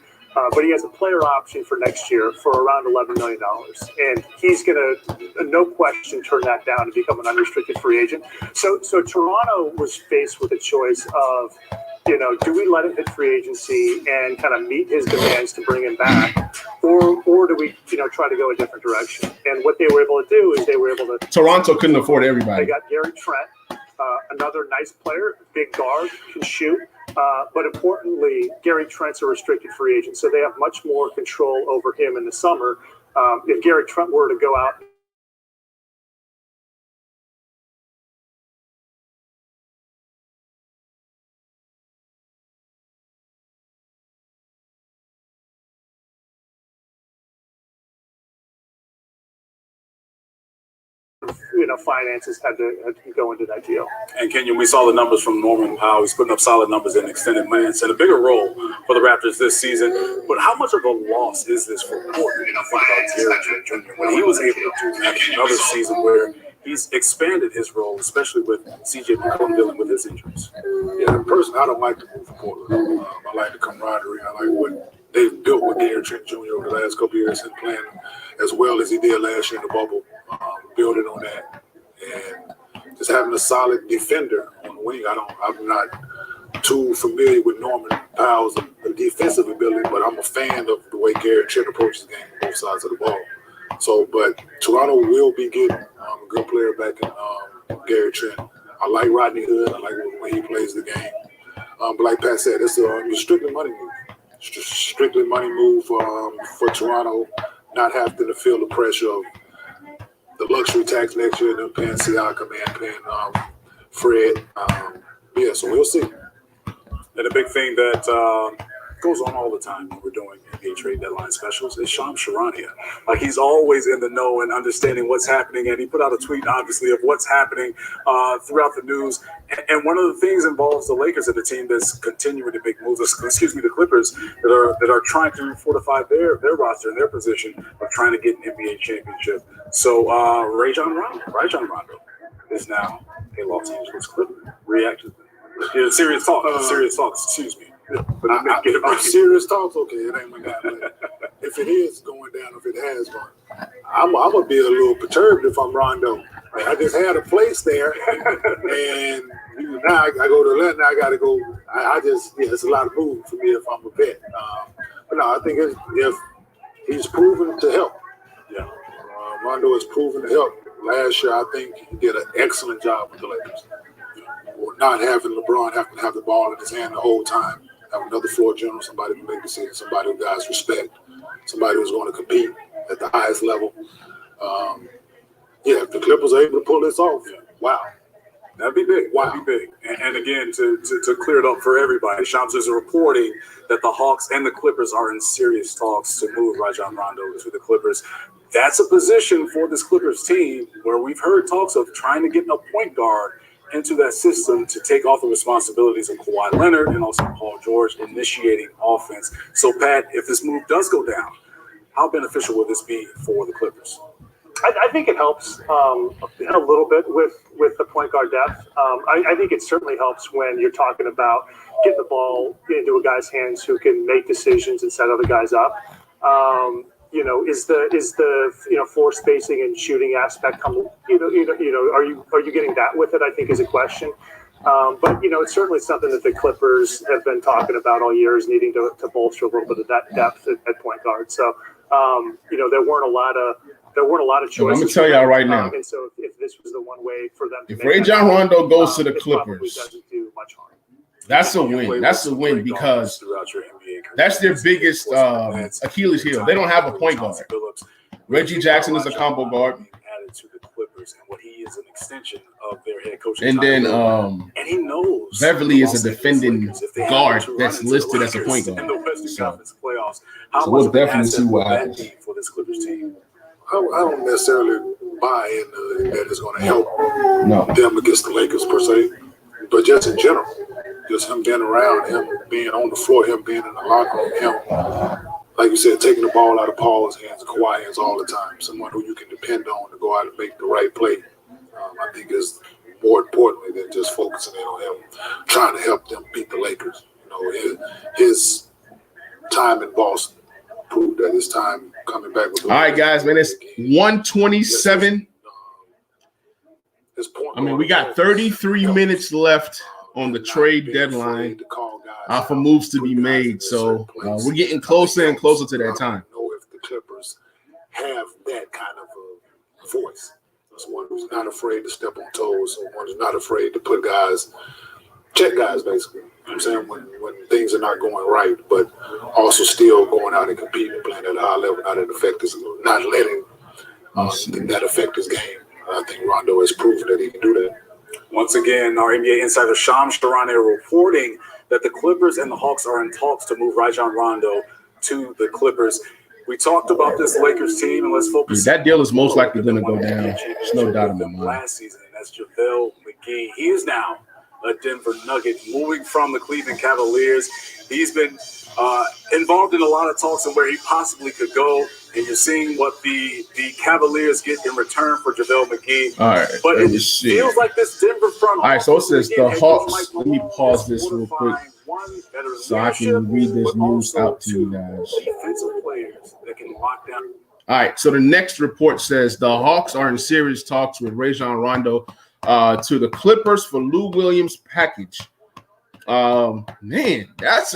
But he has a player option for next year for around $11 million. And he's going to, no question, turn that down to become an unrestricted free agent. So Toronto was faced with a choice of, do we let him hit free agency and kind of meet his demands to bring him back? Or do we, try to go a different direction? And what they were able to do is they were able to. Toronto couldn't afford everybody. They got Gary Trent, another nice player, big guard, can shoot. But importantly, Gary Trent's a restricted free agent, so they have much more control over him in the summer. If Gary Trent were to go out finances had to go into that deal. And Kenyon, we saw the numbers from Norman Powell. He's putting up solid numbers in extended minutes and a bigger role for the Raptors this season. But how much of a loss is this for Portland? I think about Gary Trent Jr. when he was able to do that another season where he's expanded his role, especially with CJ McCollum dealing with his injuries. Yeah, personally, I don't like the move for Portland. I like the camaraderie. I like what they've built with Gary Trent Jr. over the last couple of years and playing as well as he did last year in the bubble, building on that. And just having a solid defender on the wing. I'm not too familiar with Norman Powell's defensive ability, but I'm a fan of the way Gary Trent approaches the game on both sides of the ball. So, but Toronto will be getting a good player back in Gary Trent. I like Rodney Hood. I like the way he plays the game. But like Pat said, it's a strictly money move. Strictly money move for Toronto, not having to feel the pressure of the luxury tax next year, and then paying Siakam and paying Fred. Yeah, so we'll see. And a big thing that goes on all the time when we're doing NBA trade deadline specials is Shams Charania. Like, he's always in the know and understanding what's happening. And he put out a tweet, obviously, of what's happening throughout the news. And one of the things involves the Lakers and the team that's continuing to make moves. The Clippers that are trying to fortify their roster and their position of trying to get an NBA championship. So Rajon Rondo is now a Los Angeles Clipper. Reaction. Yeah, serious talk. Excuse me. Yeah, but I'm serious talks. Okay, it ain't my guy. If it is going down, if it has gone, I'm gonna be a little perturbed if I'm Rondo. Like, I just had a place there, and now I go to Atlanta. I got to go. It's a lot of moving for me if I'm a vet. But no, I think if he's proven to help. Yeah, Rondo has proven to help. Last year, I think he did an excellent job with the Lakers. Or not having LeBron have to have the ball in his hand the whole time. Have another floor general, somebody who make decisions, somebody who guys respect, somebody who's going to compete at the highest level. If the Clippers are able to pull this off, wow. That'd be big. Wow. That'd be big. And again, to clear it up for everybody, Shams is reporting that the Hawks and the Clippers are in serious talks to move Rajon Rondo to the Clippers. That's a position for this Clippers team where we've heard talks of trying to get a point guard into that system to take off the responsibilities of Kawhi Leonard and also Paul George initiating offense. So, Pat, if this move does go down, how beneficial will this be for the Clippers? I think it helps a little bit with the point guard depth. I think it certainly helps when you're talking about getting the ball into a guy's hands who can make decisions and set other guys up. Is the floor spacing and shooting aspect are you getting that with it? I think is a question. But it's certainly something that the Clippers have been talking about all year, is needing to bolster a little bit of that depth at point guard. So there weren't a lot of choices. I'm gonna tell y'all right now. And so if this was the one way for them, if Rajon Rondo goes to the Clippers, doesn't do much harm. That's a win. That's a win because that's their biggest Achilles heel. They don't have a point guard. Reggie Jackson is a combo guard. Added to the Clippers, and what he is an extension of their head coach. And then and he knows Beverly is a defending guard that's listed as a point guard. In the Western So Conference playoffs, how we'll much of an definitely see asset what would that happens. be for this Clippers team? I don't necessarily buy in that it's going to help them against the Lakers per se, but just in general, just him being around, him being on the floor, him being in the locker room, him, like you said, taking the ball out of Paul's hands and Kawhi's hands all the time, someone who you can depend on to go out and make the right play, I think is more importantly than just focusing in on him trying to help them beat the Lakers. His time in Boston proved that his time coming back with the all right, guys, man, it's 1:27. I mean, we got 33 minutes left on the trade deadline for moves to be made. So we're getting closer and closer to that time. Know if the Clippers have that kind of a voice. Someone who's not afraid to step on toes, someone who's not afraid to put guys, check guys, basically. You know what I'm saying? When things are not going right, but also still going out and competing and playing at a high level, not letting that affect his game. I think Rondo has proven that he can do that. Once again, our NBA insider Shams Charania reporting that the Clippers and the Hawks are in talks to move Rajon Rondo to the Clippers. We talked about this Lakers team, and let's focus. That deal is most likely going to go down. There's no doubt in my mind. Last season, and that's JaVale McGee. He is now a Denver Nugget, moving from the Cleveland Cavaliers. He's been involved in a lot of talks and where he possibly could go, and you're seeing what the Cavaliers get in return for JaVale McGee. All right, but it feels like this Denver front. All right, so it says the Hawks. Let me pause this real quick so I can read this news out to you guys. Defensive players that can lock down. All right, so the next report says the Hawks are in serious talks with Rajon Rondo to the Clippers for Lou Williams package. Man, that's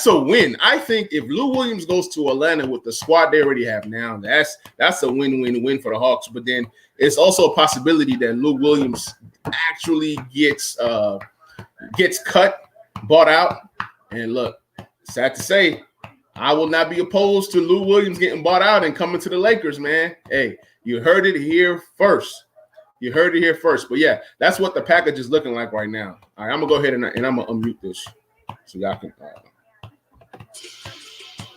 a win. I think if Lou Williams goes to Atlanta with the squad they already have now, that's a win-win-win for the Hawks. But then it's also a possibility that Lou Williams actually gets cut, bought out. And look, sad to say, I will not be opposed to Lou Williams getting bought out and coming to the Lakers, man. Hey, you heard it here first. You heard it here first. But yeah, that's what the package is looking like right now. All right, I'm gonna go ahead and I'm gonna unmute this so y'all can.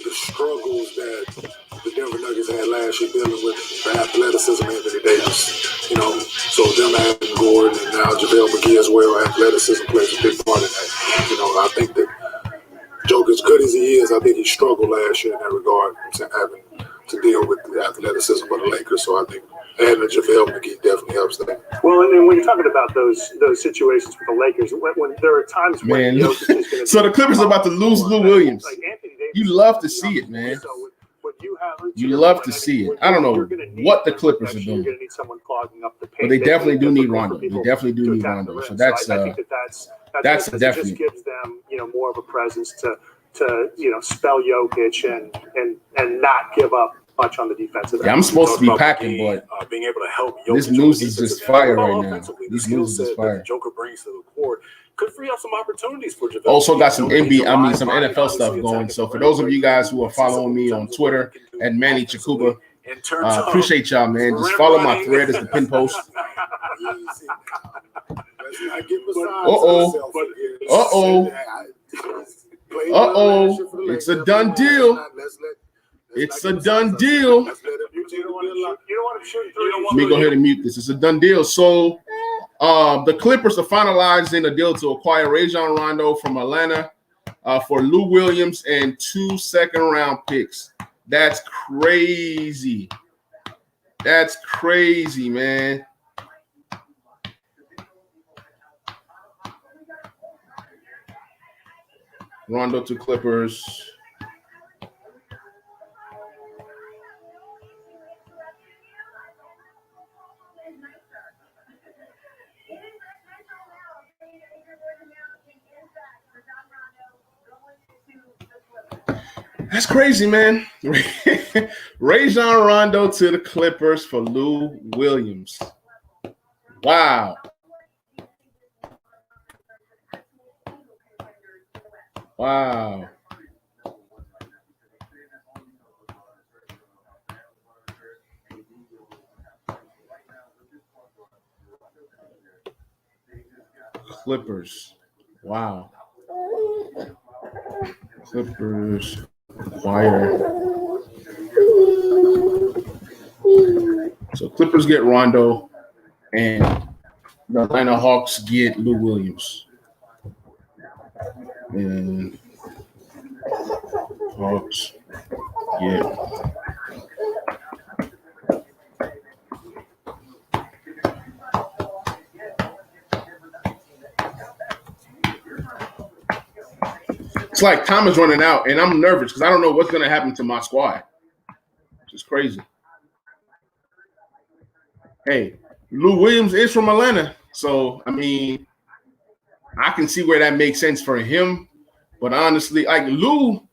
The struggles that the Denver Nuggets had last year dealing with the athleticism of Anthony Davis, so them adding Gordon and now JaVale McGee as well, athleticism plays a big part in that. I think that Joker, as good as he is, I think he struggled last year in that regard, having to deal with the athleticism of the Lakers. So I think adding a JaVale McGee definitely helps that. Well, and then when you're talking about those situations with the Lakers, when there are times when so the Clippers are about to lose Lou Williams. Like Anthony Davis, you love to see it, man. So when you love to see it. I don't know what the Clippers are doing, need someone clogging up the paint. but they definitely do need Rondo. They definitely do need Rondo. So that's I think that's definitely just gives them more of a presence to spell Jokic and not give up much on the defensive end. Yeah, I'm supposed to be packing, but being able to help this news is just fire right now. This news is fire. Joker brings to the court could free up some opportunities for JaVale. Also got some some NFL stuff going. So for those of you guys who are following me on Twitter at Manny Chakuba, appreciate y'all, man. Just follow my thread as the pin post. It's a done deal. It's a done deal. Let me go ahead and mute this. It's a done deal. So the Clippers are finalizing a deal to acquire Rajon Rondo from Atlanta for Lou Williams and 2 second-round picks. That's crazy. That's crazy, man. Rondo to Clippers. That's crazy, man. Rajon Rondo to the Clippers for Lou Williams. Wow. Wow. Clippers. Wow. Clippers acquire. So Clippers get Rondo and the Atlanta Hawks get Lou Williams. And Hawks get it's like time is running out, and I'm nervous because I don't know what's going to happen to my squad. It's just crazy. Hey, Lou Williams is from Atlanta, so I mean, I can see where that makes sense for him. But honestly, like Lou,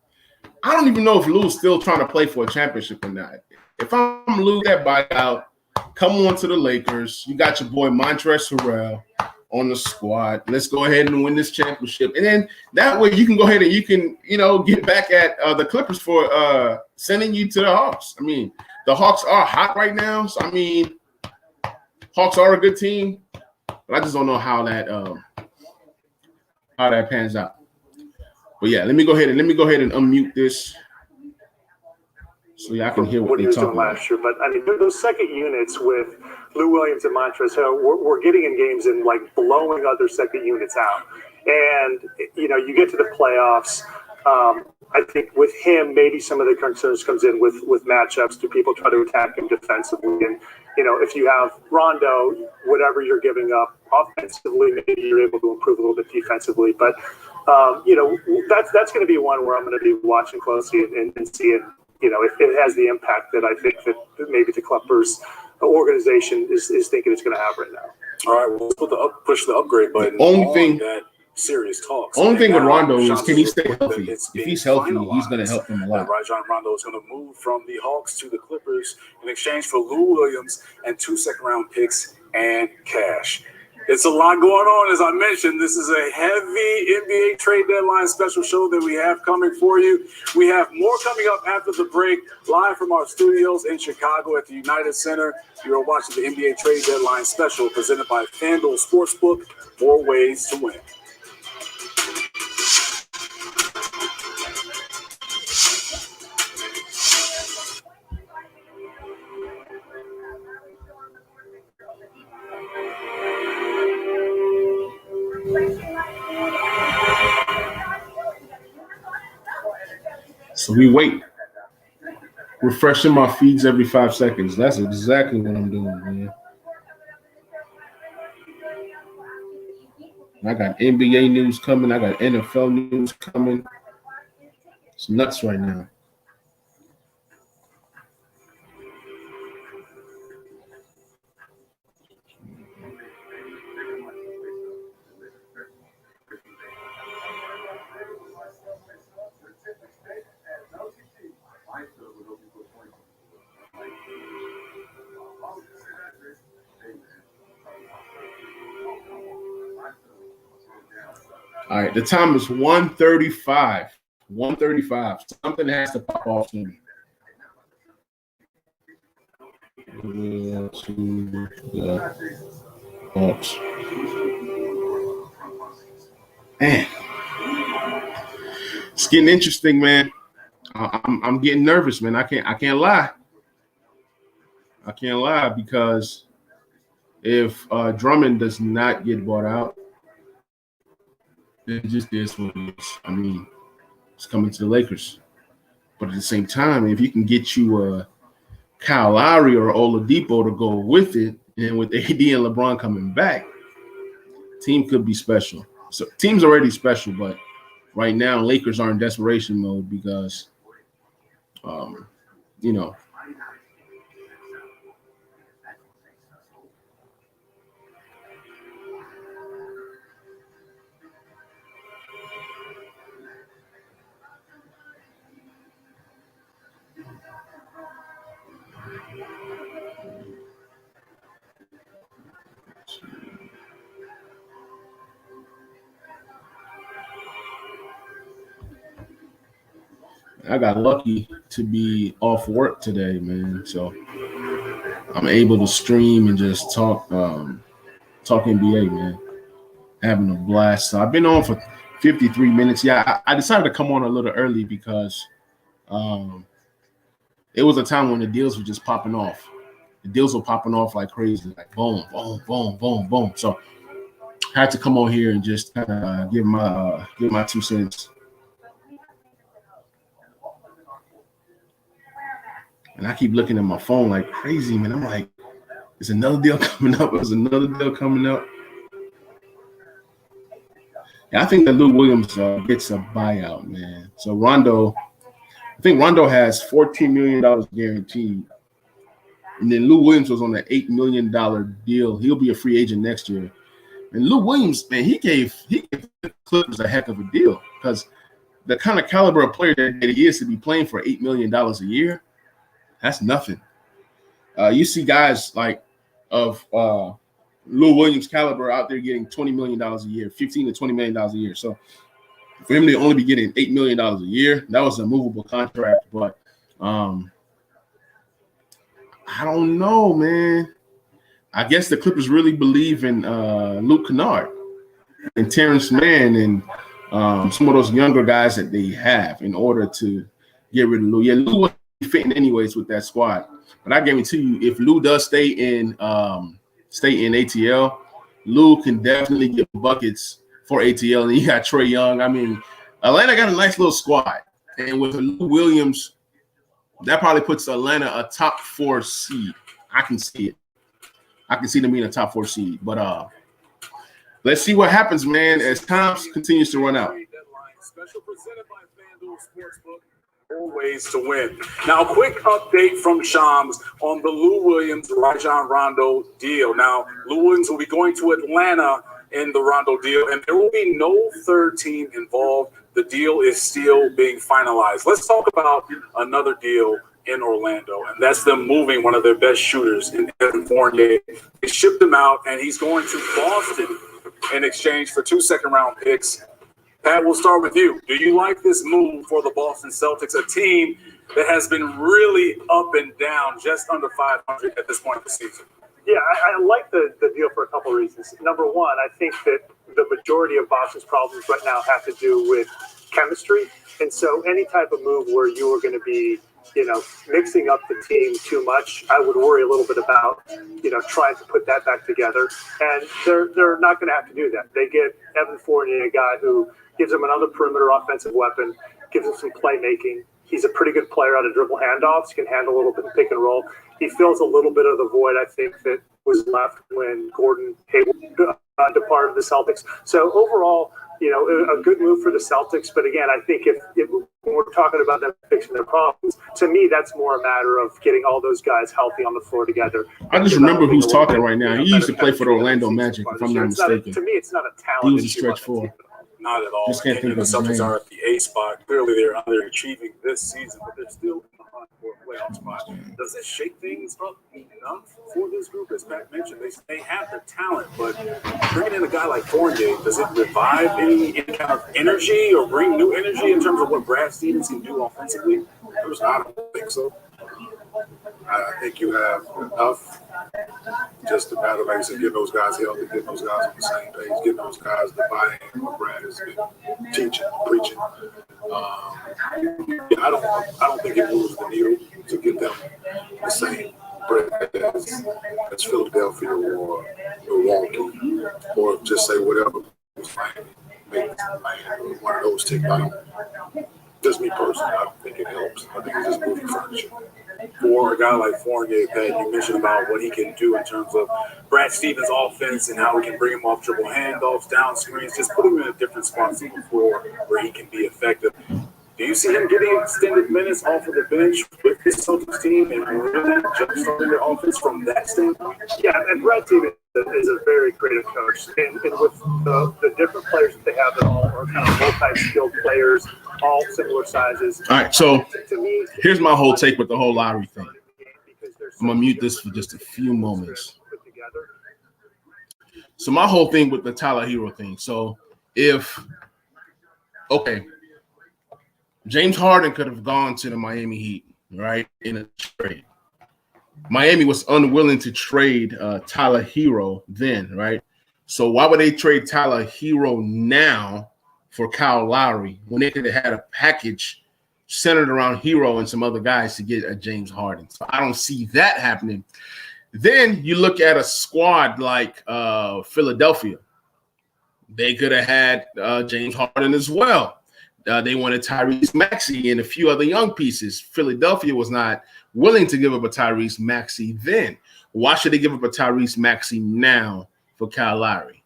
I don't even know if Lou's still trying to play for a championship or not. If I'm Lou, that buyout, come on to the Lakers. You got your boy Montrezl Harrell on the squad. Let's go ahead and win this championship. And then that way you can go ahead and you can, get back at the Clippers for sending you to the Hawks. I mean, the Hawks are hot right now. So, I mean, Hawks are a good team. But I just don't know how that pans out. But yeah, let me go ahead and unmute this. So yeah, I can hear what what he they're was doing talking about. last year. But I mean, those second units with Lou Williams and Montrezl Harrell, we're getting in games and like blowing other second units out. And you know, you get to the playoffs. I think with him, maybe some of the concerns comes in with matchups. Do people try to attack him defensively? And you know, if you have Rondo, whatever you're giving up offensively, maybe you're able to improve a little bit defensively. But you know, that's going to be one where I'm going to be watching closely and seeing, you know, if it has the impact that I think that maybe the Clippers organization is thinking it's going to have right now. All right, well, let's push the upgrade button. Only thing that serious talks. Only thing with Rondo is, shots can he is stay reported healthy? that it's If being he's healthy, he's finalized going to help them a lot. that Rajon Rondo is going to move from the Hawks to the Clippers in exchange for Lou Williams and 2 second-round picks and cash. It's a lot going on. As I mentioned, this is a heavy NBA trade deadline special show that we have coming for you. We have more coming up after the break, live from our studios in Chicago at the United Center. You are watching the NBA trade deadline special presented by FanDuel Sportsbook. More ways to win. So we wait. Refreshing my feeds every 5 seconds. That's exactly what I'm doing, man. I got NBA news coming. I got NFL news coming. It's nuts right now. All right, the time is 1:35. 1:35. Something has to pop off to me. Man, it's getting interesting, man. I'm getting nervous, man. I can't lie. I can't lie, because if Drummond does not get bought out, it just is what it is. I mean, it's coming to the Lakers. But at the same time, if you can get you Kyle Lowry or Oladipo to go with it, and with AD and LeBron coming back, team could be special. So team's already special, but right now Lakers are in desperation mode because, you know, I got lucky to be off work today, man. So I'm able to stream and just talk NBA, man. Having a blast. So I've been on for 53 minutes. Yeah, I decided to come on a little early because it was a time when the deals were just popping off. The deals were popping off like crazy, like boom, boom, boom, boom, boom. So I had to come on here and just kind of give my 2 cents. And I keep looking at my phone like crazy, man. I'm like, there's another deal coming up. There's another deal coming up. Yeah, I think that Lou Williams gets a buyout, man. So I think Rondo has $14 million guaranteed. And then Lou Williams was on an $8 million deal. He'll be a free agent next year. And Lou Williams, man, he gave the Clippers a heck of a deal, because the kind of caliber of player that he is to be playing for $8 million a year, that's nothing. You see guys like of Lou Williams' caliber out there getting $20 million a year, $15 to $20 million a year. So for him to only be getting $8 million a year, that was a movable contract. But I don't know, man. I guess the Clippers really believe in Luke Kennard and Terrence Mann and some of those younger guys that they have in order to get rid of Lou. Yeah, Lou fitting anyways with that squad. But I guarantee you, if Lou does stay in ATL, Lou can definitely get buckets for ATL. And you got Trae Young. I mean, Atlanta got a nice little squad. And with Lou Williams, that probably puts Atlanta a top 4 seed. I can see it. I can see them being a top 4 seed. But let's see what happens, man, as time continues to run out. Special presented by FanDuel Sportsbook. More ways to win. Now, a quick update from Shams on the Lou Williams, Rajon Rondo deal. Now, Lou Williams will be going to Atlanta in the Rondo deal, and there will be no third team involved. The deal is still being finalized. Let's talk about another deal in Orlando, and that's them moving one of their best shooters in Evan Fournier. They shipped him out, and he's going to Boston in exchange for 2 second-round picks. Pat, we'll start with you. Do you like this move for the Boston Celtics, a team that has been really up and down, just under 500 at this point of the season? Yeah, I like the deal for a couple of reasons. Number one, I think that the majority of Boston's problems right now have to do with chemistry. And so any type of move where you are going to be, mixing up the team too much, I would worry a little bit about, trying to put that back together. And they're not going to have to do that. They get Evan Fournier, a guy who gives them another perimeter offensive weapon, gives them some playmaking. He's a pretty good player out of dribble handoffs, can handle a little bit of pick and roll. He fills a little bit of the void, I think, that was left when Gordon Hayward departed the Celtics. So overall, a good move for the Celtics. But again, I think if when we're talking about them fixing their problems, to me, that's more a matter of getting all those guys healthy on the floor together. I just remember who's talking right now. He used to play for the Orlando Magic, if I'm not mistaken. To me, it's not a talent. He was a stretch 4. Not at all. Just can't think the of his Celtics name. are at the A spot. Clearly, they're underachieving this season, but they're still in the hunt for a playoff spot. Does this shake things up enough for this group? As Pat mentioned, they have the talent, but bringing in a guy like Fournier, does it revive any kind of energy or bring new energy in terms of what Brad Stevens can do offensively? I don't think so. I think you have enough. Just a matter of, like I said, getting those guys healthy, getting those guys on the same page, getting those guys the buy-in what Brad has been teaching, preaching. I don't think it moves the needle to get them the same Brad as Philadelphia or Milwaukee, or just say whatever. Maybe one of those take out. Just me personally, I don't think it helps. I think it's just moving furniture. For a guy like Fournier, Pat, you mentioned about what he can do in terms of Brad Stevens' offense and how we can bring him off dribble handoffs, down screens, just put him in a different spot on the floor where he can be effective. Do you see him getting extended minutes off of the bench with his Celtics team and really jumpstarting their offense from that standpoint? Yeah, and Brad Stevens is a very creative coach. And with the different players that they have that all are kind of multi-skilled players, all similar sizes. All right, so here's my whole take with the whole Lowry thing. I'm going to mute this for just a few moments. So my whole thing with the Tyler Hero thing. So James Harden could have gone to the Miami Heat, right, in a trade. Miami was unwilling to trade Tyler Hero then, right? So why would they trade Tyler Hero now for Kyle Lowry when they could have had a package centered around Hero and some other guys to get a James Harden? So I don't see that happening. Then you look at a squad like Philadelphia. They could have had James Harden as well. They wanted Tyrese Maxey and a few other young pieces. Philadelphia was not willing to give up a Tyrese Maxey then. Why should they give up a Tyrese Maxey now for Kyle Lowry?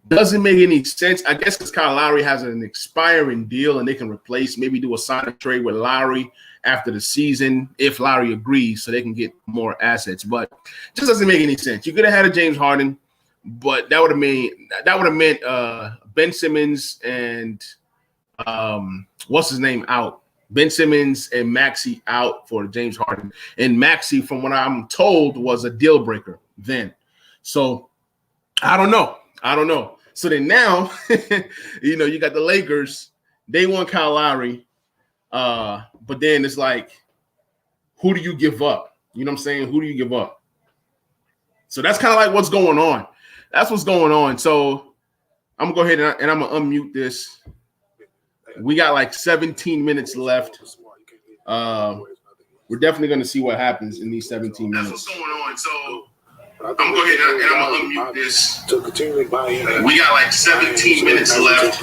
Doesn't make any sense. I guess because Kyle Lowry has an expiring deal and they can replace, maybe do a sign and trade with Lowry after the season if Lowry agrees so they can get more assets. But it just doesn't make any sense. You could have had a James Harden, but that would have meant Ben Simmons and what's his name out. Ben Simmons and Maxey out for James Harden. And Maxey, from what I'm told, was a deal breaker then. So I don't know. So then now, you got the Lakers. They want Kyle Lowry. But then it's like, who do you give up? You know what I'm saying? Who do you give up? So that's kind of like what's going on. That's what's going on. So I'm going to go ahead and I'm going to unmute this. We got like 17 minutes left. we're definitely going to see what happens in these 17 minutes. That's what's going on. So I'm going to go ahead and I'm going to unmute this. To continually buy in. We got like 17 minutes left.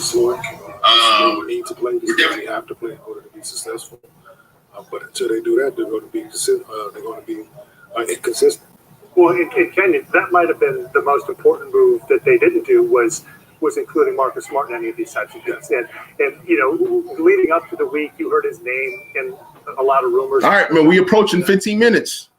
Need to play. We definitely have to play in order to be successful. But until they do that, they're going to be inconsistent. Well, Kenyon, that might have been the most important move that they didn't do was including Marcus Smart in any of these types of things. And leading up to the week, you heard his name and a lot of rumors. All right, man, we approaching 15 minutes.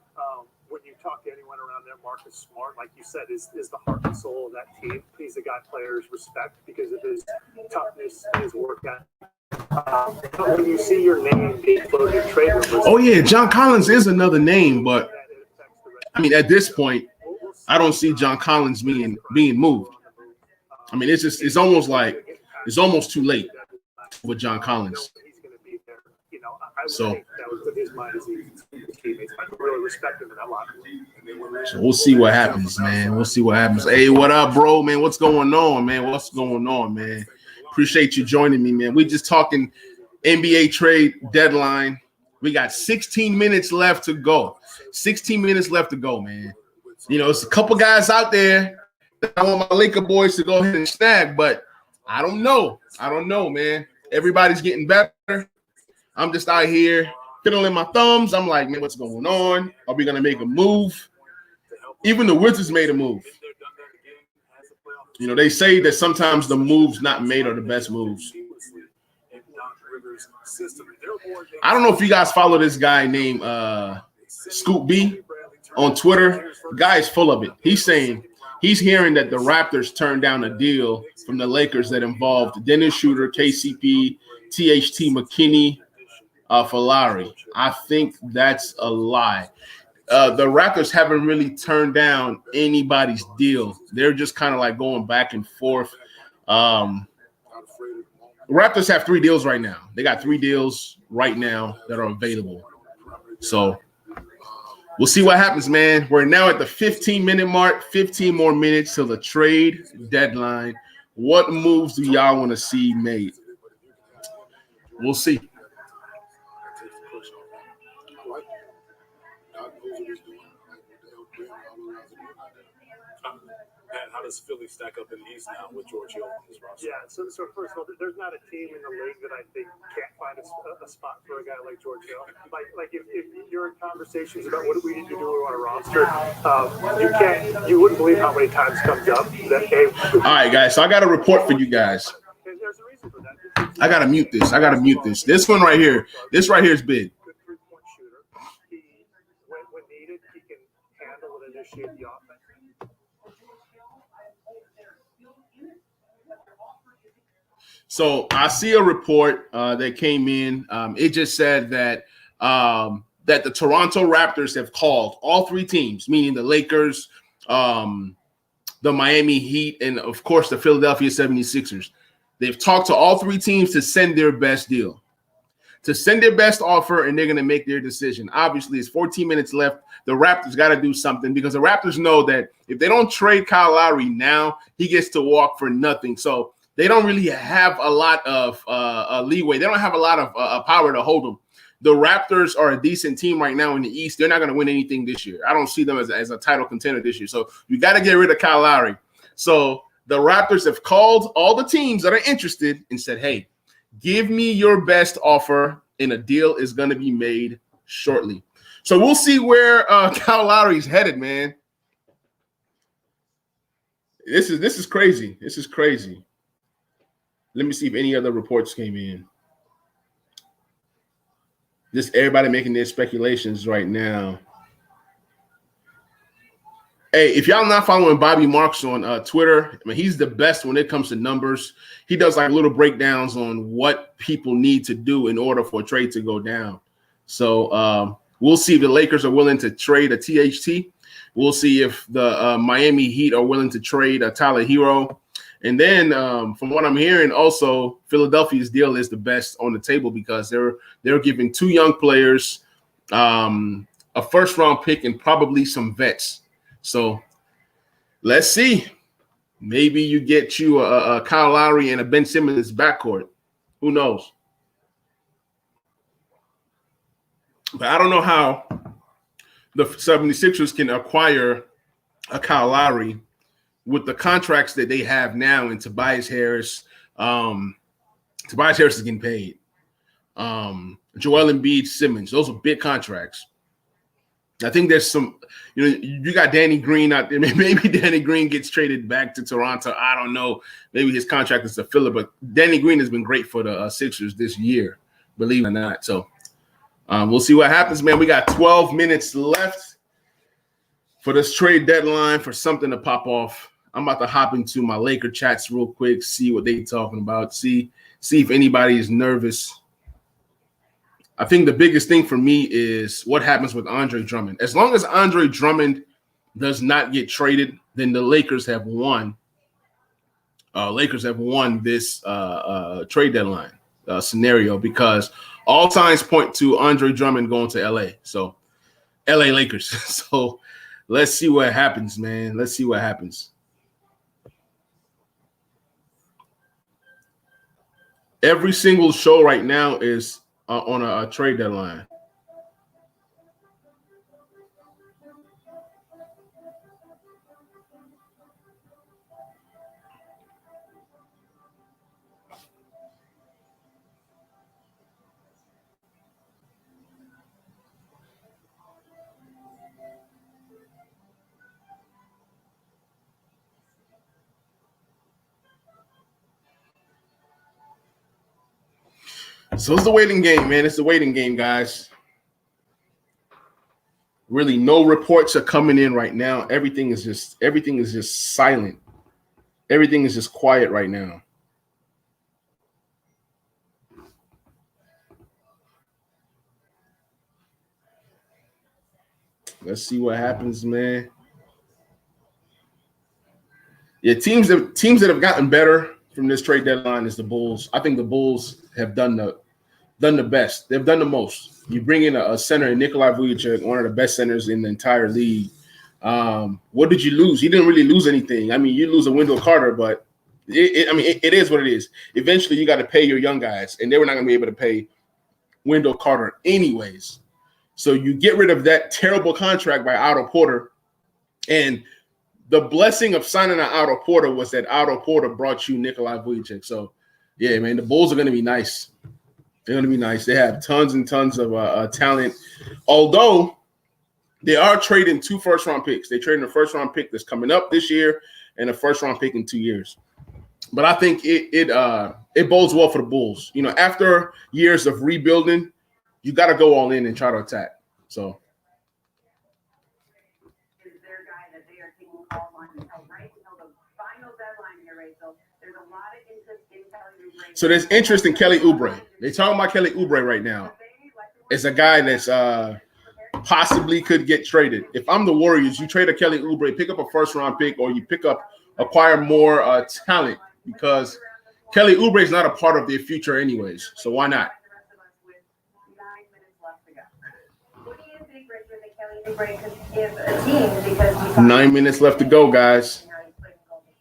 When you talk to anyone around there, Marcus Smart, like you said, is the heart and soul of that team. He's the guy players respect because of his toughness and his work ethic. But when you see your name being floated in trade rumors, Oh yeah, John Collins is another name, but I mean at this point, I don't see John Collins being moved. I mean, it's almost too late with John Collins. So we'll see what happens, man. We'll see what happens. Hey, what up, bro, man? What's going on, man? What's going on, man? Appreciate you joining me, man. We just talking NBA trade deadline. We got 16 minutes left to go. 16 minutes left to go, man. You know, it's a couple guys out there that I want my Laker boys to go ahead and snag, but I don't know. I don't know, man. Everybody's getting better. I'm just out here fiddling my thumbs. I'm like, man, what's going on? Are we going to make a move? Even the Wizards made a move. You know, they say that sometimes the moves not made are the best moves. I don't know if you guys follow this guy named Scoop B on Twitter. The guy is full of it. He's saying he's hearing that the Raptors turned down a deal from the Lakers that involved Dennis Schroeder, KCP, THT McKinney for Lowry. I think that's a lie. The Raptors haven't really turned down anybody's deal. They're just kind of like going back and forth. Raptors have 3 deals right now. They got 3 deals right now that are available. So we'll see what happens, man. We're now at the 15-minute mark, 15 more minutes till the trade deadline. What moves do y'all want to see made? We'll see. How does Philly stack up in the East now with George Hill on his roster? Yeah, so first of all, there's not a team in the league that I think can't find a spot for a guy like George Hill. Like if you're in conversations about what do we need to do on a roster, you wouldn't believe how many times comes up that hey. All right, guys. So I got a report for you guys. There's a reason for that. I gotta mute this. This one right here. This right here is big. Good 3-point shooter. When needed, he can handle and initiate the offense. So I see a report that came in. It just said that that the Toronto Raptors have called all 3 teams, meaning the Lakers, the Miami Heat, and of course the Philadelphia 76ers. They've talked to all 3 teams to send their best deal, to send their best offer, and they're going to make their decision. Obviously, it's 14 minutes left. The Raptors got to do something because the Raptors know that if they don't trade Kyle Lowry now, he gets to walk for nothing. So they don't really have a lot of leeway. They don't have a lot of power to hold them. The Raptors are a decent team right now in the East. They're not going to win anything this year. I don't see them as a title contender this year. So you got to get rid of Kyle Lowry. So the Raptors have called all the teams that are interested and said, hey, give me your best offer, and a deal is going to be made shortly. So we'll see where Kyle Lowry's headed, man. This is crazy. This is crazy. Let me see if any other reports came in. Just everybody making their speculations right now. Hey, if y'all not following Bobby Marks on Twitter, I mean, he's the best when it comes to numbers. He does like little breakdowns on what people need to do in order for a trade to go down. So we'll see if the Lakers are willing to trade a THT. We'll see if the Miami Heat are willing to trade a Tyler Hero. And then from what I'm hearing, also Philadelphia's deal is the best on the table because they're giving 2 young players, a first-round pick, and probably some vets. So let's see. Maybe you get you a Kyle Lowry and a Ben Simmons backcourt. Who knows? But I don't know how the 76ers can acquire a Kyle Lowry with the contracts that they have now, and Tobias Harris. Tobias Harris is getting paid. Joel Embiid, Simmons, those are big contracts. I think there's some, you got Danny Green out there. Maybe Danny Green gets traded back to Toronto. I don't know. Maybe his contract is a filler, but Danny Green has been great for the Sixers this year, believe it or not. So we'll see what happens, man. We got 12 minutes left for this trade deadline for something to pop off. I'm about to hop into my Laker chats real quick, see what they're talking about, see if anybody is nervous. I think the biggest thing for me is what happens with Andre Drummond. As long as Andre Drummond does not get traded, then the Lakers have won. Lakers have won this trade deadline scenario, because all signs point to Andre Drummond going to LA. So, LA Lakers. So, let's see what happens, man. Let's see what happens. Every single show right now is on a trade deadline. So it's the waiting game, man. It's the waiting game, guys. Really, no reports are coming in right now. Everything is just silent. Everything is just quiet right now. Let's see what happens, man. Yeah, teams that have gotten better from this trade deadline is the Bulls. I think the Bulls have done the best. They've done the most. You bring in a center, Nikolai Vucevic, one of the best centers in the entire league. What did you lose? You didn't really lose anything. I mean, you lose a Wendell Carter, but it is what it is. Eventually, you got to pay your young guys, and they were not going to be able to pay Wendell Carter anyways. So you get rid of that terrible contract by Otto Porter, and the blessing of signing an Otto Porter was that Otto Porter brought you Nikolai Vucevic. So, yeah, man, the Bulls are going to be nice. They're going to be nice. They have tons and tons of talent. Although they are trading 2 first-round picks. They're trading a first-round pick that's coming up this year and a first-round pick in 2 years. But I think it bodes well for the Bulls. You know, after years of rebuilding, you got to go all in and try to attack. So. Is their guy that they are taking calls on until the final deadline here, right? So there's a lot of interest in Kelly Oubre. So there's interest in Kelly Oubre. They're talking about Kelly Oubre right now. It's a guy that's possibly could get traded. If I'm the Warriors, you trade a Kelly Oubre, pick up a first-round pick, or you acquire more talent, because Kelly Oubre is not a part of their future anyways. So why not? 9 minutes left to go, guys.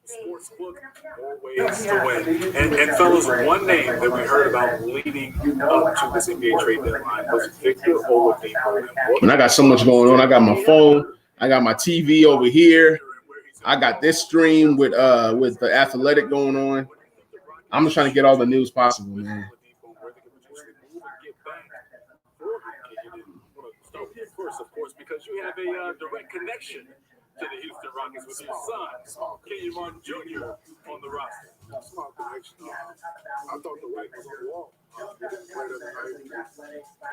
Sportsbook, more ways to win. And fellas, one name that we heard about leading up to this NBA trade deadline was Victor Oladipo. And I got so much going on. I got my phone. I got my TV over here. I got this stream with the Athletic going on. I'm just trying to get all the news possible, man. First, of course, because you have a direct connection to the Houston Rockets with your son, Kenyon Martin Jr. on the roster. Small connection. I thought the light was on the wall.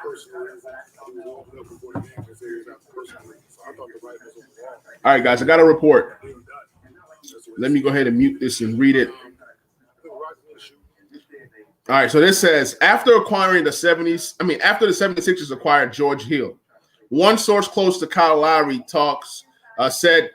Personally, he was walking up before the game and said he was out personally. So I thought the light was on the wall. All right, guys, I got a report. Let me go ahead and mute this and read it. All right, so this says, after the 76ers acquired George Hill, one source close to Kyle Lowry talks said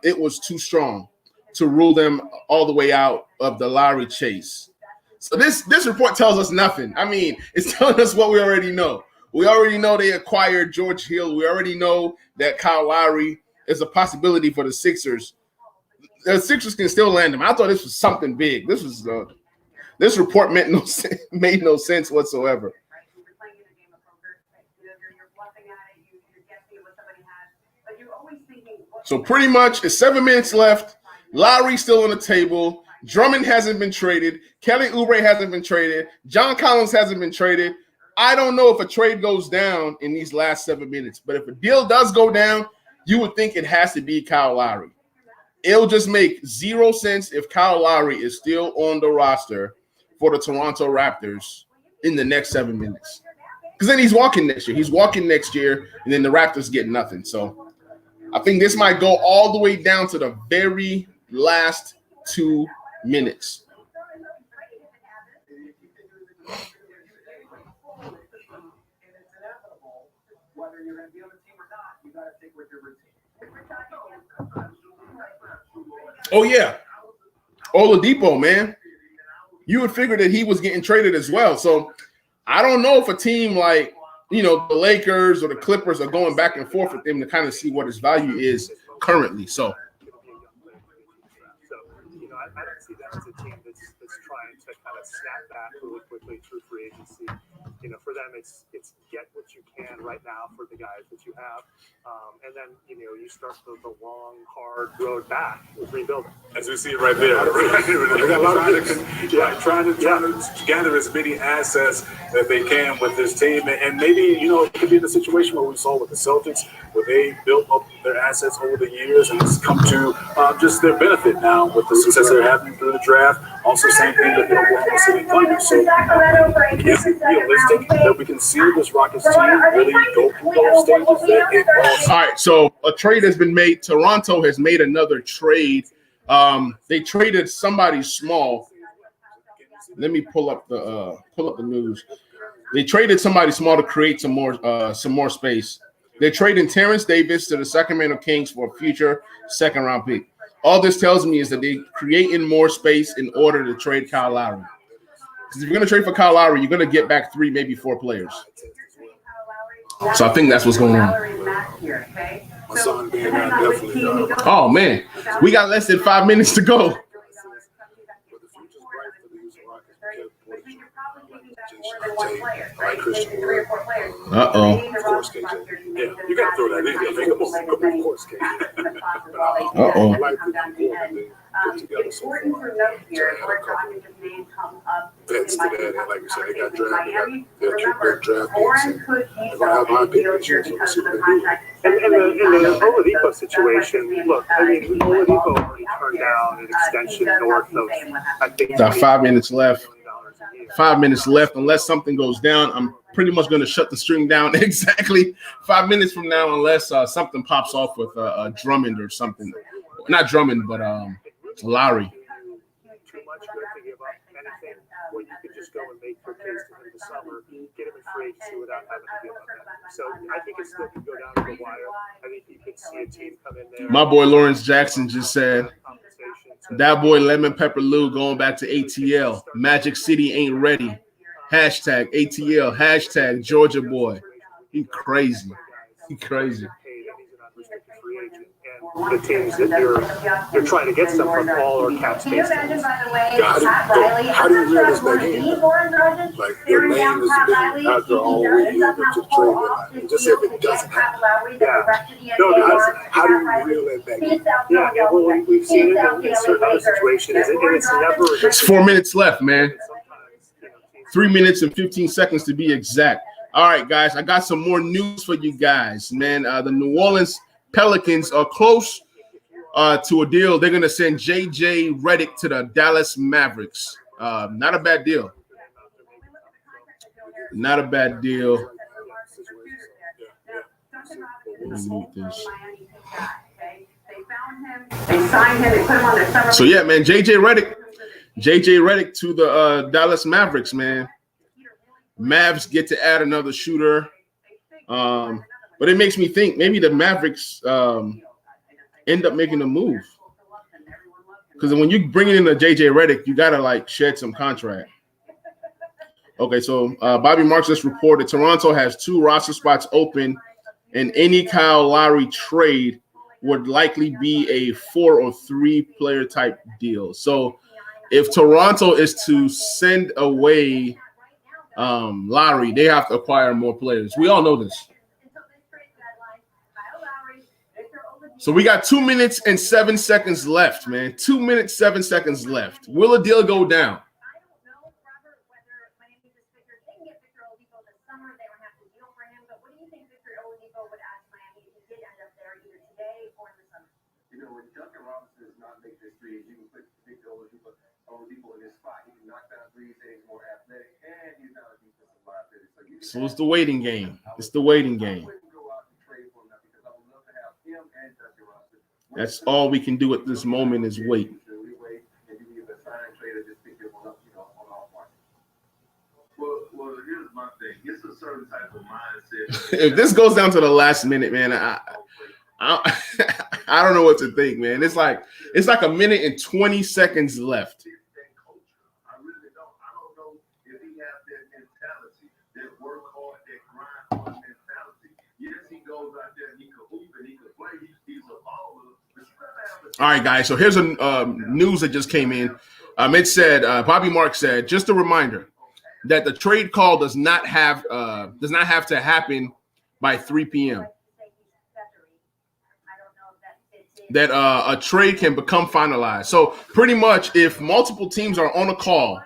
it was too strong to rule them all the way out of the Lowry chase. So this report tells us nothing. I mean, it's telling us what we already know. We already know they acquired George Hill. We already know that Kyle Lowry is a possibility for the Sixers. The Sixers can still land him. I thought this was something big. This report made no sense whatsoever. So pretty much it's 7 minutes left. Lowry's still on the table. Drummond hasn't been traded. Kelly Oubre hasn't been traded. John Collins hasn't been traded. I don't know if a trade goes down in these last 7 minutes, but if a deal does go down, you would think it has to be Kyle Lowry. It'll just make zero sense if Kyle Lowry is still on the roster for the Toronto Raptors in the next 7 minutes. Because then he's walking next year. He's walking next year, and then the Raptors get nothing. So I think this might go all the way down to the very last 2 minutes. Oh, yeah. Oladipo, man. You would figure that he was getting traded as well. So I don't know if a team like, the Lakers or the Clippers are going back and forth with him to kind of see what his value is currently. So I don't see them as a team that's trying to kind of snap back really quickly through free agency. For them, it's get what you can right now for the guys that you have, and then you start the long, hard road back with rebuilding. As we see it right there, trying to gather as many assets that they can with this team, and maybe it could be in a situation where we saw with the Celtics, where they built up their assets over the years, and it's come to just their benefit now with the success they're having through the draft. Also, same thing with the Oklahoma City Thunder. So it's realistic that we can see this Rockets team really go through those stages. All right, so a trade has been made. Toronto has made another trade. They traded somebody small. Let me pull up the news. They traded somebody small to create some more space. They're trading Terrence Davis to the Sacramento Kings for a future second-round pick. All this tells me is that they're creating more space in order to trade Kyle Lowry. Because if you're going to trade for Kyle Lowry, you're going to get back 3, maybe 4 players. So I think that's what's going on. Oh, man. We got less than 5 minutes to go. Uh-oh. Of course, KJ. Yeah, you got to throw that in. Of course, KJ. Uh-oh. According to note here, Rajon just named comes up. Vets to that, and like you said, they got drafted. They're Remember, draft Warren picks. could They're use gonna have high a deal pick here picks. because of the contract. And in the Oladipo situation, look, Oladipo already turned down an extension north of, I think, Got 5 minutes left. 5 minutes left. Unless something goes down, I'm pretty much going to shut the stream down exactly 5 minutes from now, unless something pops off with Drummond or something. Not Drummond, but Lowry. Too much good to give up anything where you could just go and make your case to him this summer, get him in free agency without having to give up that. So I think it still could go down to the wire. I think you could see a team come in there. My boy Lawrence Jackson just said, that boy Lemon Pepper Lou going back to ATL. Magic City ain't ready. Hashtag ATL. Hashtag Georgia boy. He crazy. He crazy. The teams that you're trying to get some from all or cap space. How do you reel this back in? Like, your name has been out there all week leading up to the trade deadline. Just if it doesn't happen. Yeah. No, how do you reel that back in? Yeah, well, we've seen it in certain other situations, and it's never. It's 4 minutes left, man. 3 minutes and 15 seconds to be exact. All right, guys, I got some more news for you guys, man. The New Orleans Pelicans are close to a deal. They're going to send J.J. Redick to the Dallas Mavericks. Not a bad deal. Not a bad deal. So, yeah, man, J.J. Redick to the Dallas Mavericks, man. Mavs get to add another shooter. But it makes me think maybe the Mavericks end up making a move. Because when you bring in a J.J. Redick, you got to, shed some contract. Okay, so Bobby Marks just reported Toronto has 2 roster spots open, and any Kyle Lowry trade would likely be a 4 or 3 player type deal. So if Toronto is to send away Lowry, they have to acquire more players. We all know this. So we got 2 minutes and 7 seconds left, man. 2 minutes, 7 seconds left. Will a deal go down? I don't know, Robert, whether Miami just figured they can get Victor Oladipo this summer. They don't have to deal for him. But what do you think Victor Oladipo would add to Miami if he did end up there either today or in the summer? You know, when Duncan Robinson does not make this threes, you can put Victor Oladipo in his spot. He can knock down threes, and he's more athletic, and he's not a defensive liability. So it's the waiting game. It's the waiting game. That's all we can do at this moment is wait. Well, here's my thing. It's a certain type of mindset. If this goes down to the last minute, man, I don't know what to think, man. It's like a minute and 20 seconds left. I really don't. I don't know if he has that mentality, that work hard, that grind hard mentality. Yes, he goes out there and he can hoop and he can play. He's a baller. All right, guys. So here's a news that just came in. It said Bobby Mark said, just a reminder that the trade call does not have to happen by 3 p.m. That a trade can become finalized. So pretty much, if multiple teams are on a call,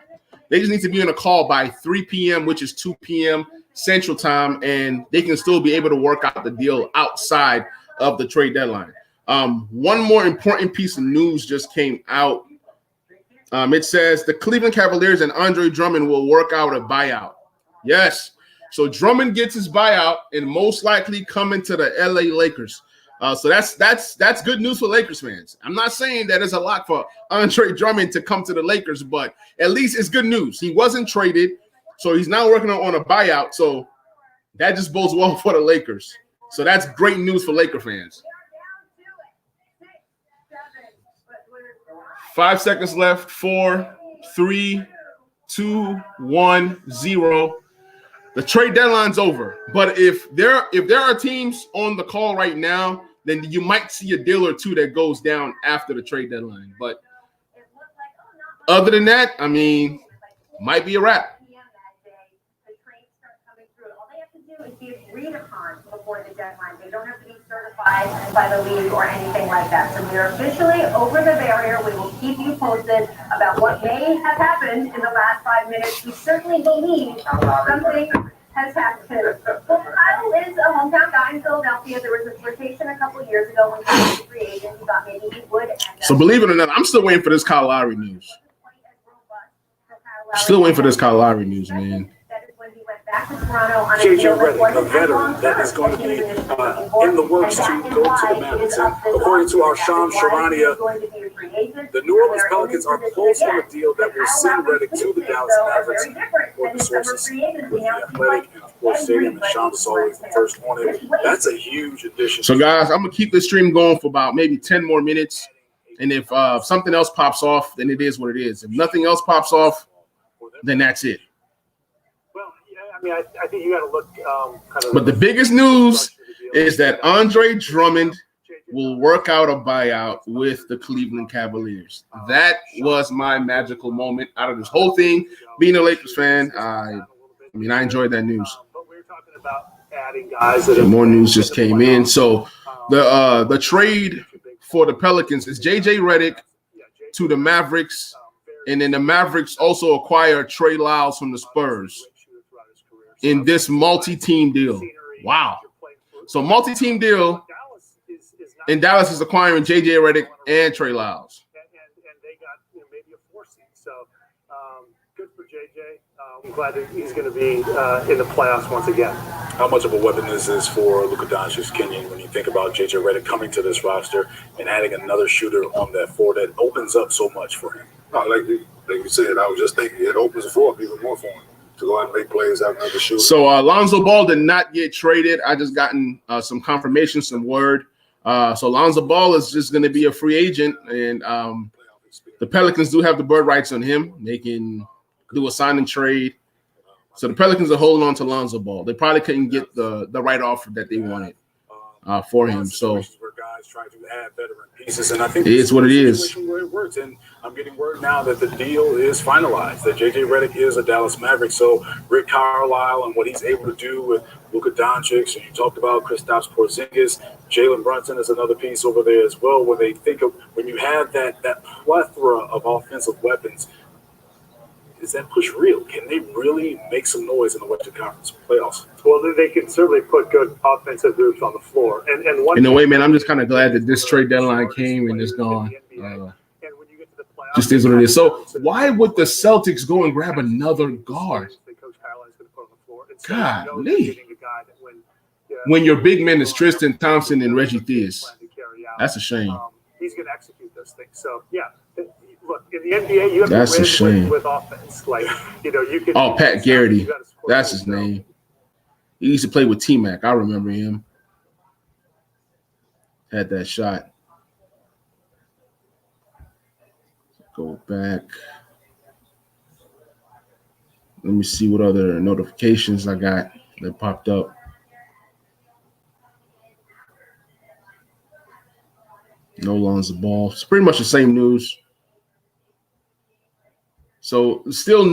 they just need to be on a call by 3 p.m., which is 2 p.m. Central Time, and they can still be able to work out the deal outside of the trade deadline. One more important piece of news just came out. It says the Cleveland Cavaliers and Andre Drummond will work out a buyout. Yes. So Drummond gets his buyout and most likely coming to the LA Lakers. So that's good news for Lakers fans. I'm not saying that it's a lot for Andre Drummond to come to the Lakers, but at least it's good news. He wasn't traded, so he's now working on a buyout. So that just bodes well for the Lakers. So that's great news for Laker fans. 5 seconds left. 4, 3, 2, 1, 0. The trade deadline's over. But if there are teams on the call right now, then you might see a deal or two that goes down after the trade deadline. But other than that, I mean, might be a wrap. All they have to do is be agreed upon before the deadline. They don't have to be certified by the league or anything like that. So we are officially over the barrier. We will keep you posted about what may have happened in the last 5 minutes. We certainly believe something has happened. Well, Kyle is a hometown guy in Philadelphia. There was a flirtation a couple of years ago when he was a free agent. He thought maybe he would end up. So believe it or not, I'm still waiting for this Kyle Lowry news. Still waiting for this Kyle Lowry news, man. JJ Redick, a veteran that is going to be in the works to go to the Mavericks. And according to our Sean Sharania, the New Orleans Pelicans are close on a deal that will send Redick to the Dallas Mavericks, for the sources with the Athletic and, of course, Stadium. And Sean is always the first on it. That's a huge addition. So, guys, I'm going to keep this stream going for about maybe 10 more minutes. And if something else pops off, then it is what it is. If nothing else pops off, then that's it. I mean, I think you got to look kind of. But the biggest news is that Andre Drummond will work out a buyout with the Cleveland Cavaliers. That was my magical moment out of this whole thing. Being a Lakers fan, I enjoyed that news. But we're talking about adding guys. More news just came in. So the trade for the Pelicans is JJ Redick to the Mavericks, and then the Mavericks also acquire Trey Lyles from the Spurs in this multi-team deal. Wow. So multi-team deal, and Dallas is acquiring J.J. Redick and Trey Lyles. And they got maybe a 4 seed. So good for J.J. I'm glad that he's going to be in the playoffs once again. How much of a weapon this is for Luka Doncic's Kenyon when you think about J.J. Redick coming to this roster and adding another shooter on that floor that opens up so much for him? No, like you said, I was just thinking it opens the floor up even more for him to go out and make plays, have another shooter. So Lonzo Ball did not get traded. I just gotten some confirmation, some word. So Lonzo Ball is just going to be a free agent, and the Pelicans do have the bird rights on him. They can do a sign and trade. So the Pelicans are holding on to Lonzo Ball. They probably couldn't get the right offer that they wanted for him. So guys, try to add veteran pieces, and I think it is what it is. Where it works, and I'm getting word now that the deal is finalized. That JJ Redick is a Dallas Maverick. So Rick Carlisle and what he's able to do with Luka Doncic, and you talked about Kristaps Porzingis, Jalen Brunson is another piece over there as well. When they think of when you have that plethora of offensive weapons. Is that push real? Can they really make some noise in the Western Conference playoffs? Well, they can certainly put good offensive groups on the floor. And one in a way, man, I'm just kind of glad that this trade deadline came and it's gone. Just is what it is. So why would the Celtics go and grab another guard? Golly. When your big man is Tristan Thompson and Reggie Theus. That's a shame. He's going to execute those things. So, yeah. Look, in the NBA, you have That's to win with offense. Like, you know, you can. Oh, Pat Garrity. That's his name. He used to play with T-Mac. I remember him. Had that shot. Go back. Let me see what other notifications I got that popped up. No Lonzo Ball. It's pretty much the same news. So still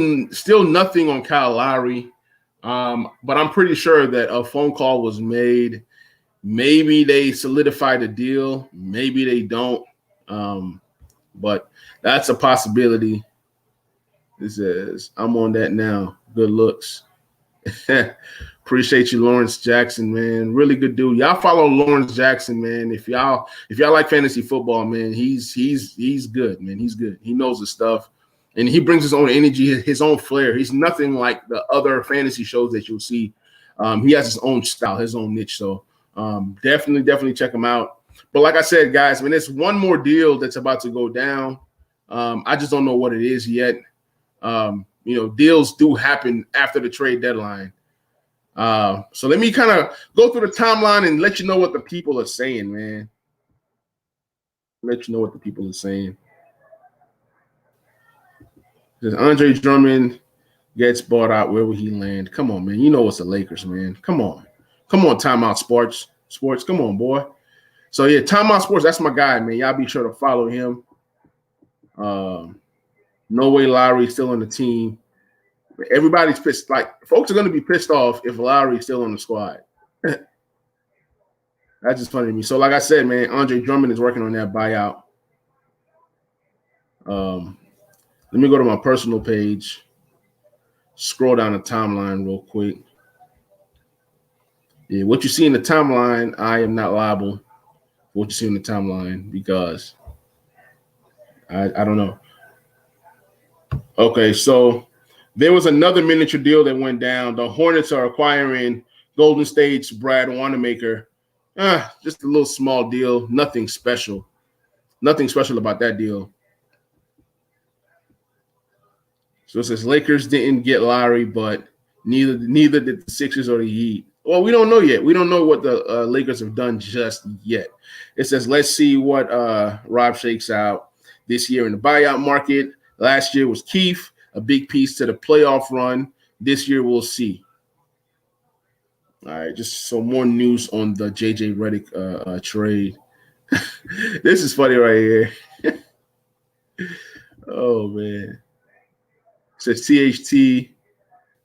nothing on Kyle Lowry, but I'm pretty sure that a phone call was made. Maybe they solidified a deal. Maybe they don't, but that's a possibility. It says, I'm on that now. Good looks. Appreciate you, Lawrence Jackson, man. Really good dude. Y'all follow Lawrence Jackson, man. If y'all like fantasy football, man, he's good, man. He's good. He knows his stuff. And he brings his own energy, his own flair. He's nothing like the other fantasy shows that you'll see. He has his own style, his own niche. So definitely check him out. But like I said, guys, there's one more deal that's about to go down. I just don't know what it is yet. Deals do happen after the trade deadline. So let me kind of go through the timeline and let you know what the people are saying, man. Let you know what the people are saying. Because Andre Drummond gets bought out, where will he land? Come on, man. You know it's the Lakers, man. Come on, Timeout Sports. Come on, boy. So, yeah, Timeout Sports, that's my guy, man. Y'all be sure to follow him. No way Lowry's still on the team. Everybody's pissed. Like, folks are going to be pissed off if Lowry's still on the squad. That's just funny to me. So, like I said, man, Andre Drummond is working on that buyout. Let me go to my personal page, scroll down the timeline real quick. Yeah, what you see in the timeline, I am not liable for what you see in the timeline because I don't know. Okay, so there was another miniature deal that went down. The Hornets are acquiring Golden State's Brad Wanamaker. Just a little small deal, nothing special. Nothing special about that deal. So it says Lakers didn't get Lowry, but neither did the Sixers or the Heat. Well, we don't know yet. We don't know what the Lakers have done just yet. It says, let's see what Rob shakes out this year in the buyout market. Last year was Keith, a big piece to the playoff run. This year we'll see. All right, just some more news on the JJ Redick trade. This is funny right here. Oh, man. Says THT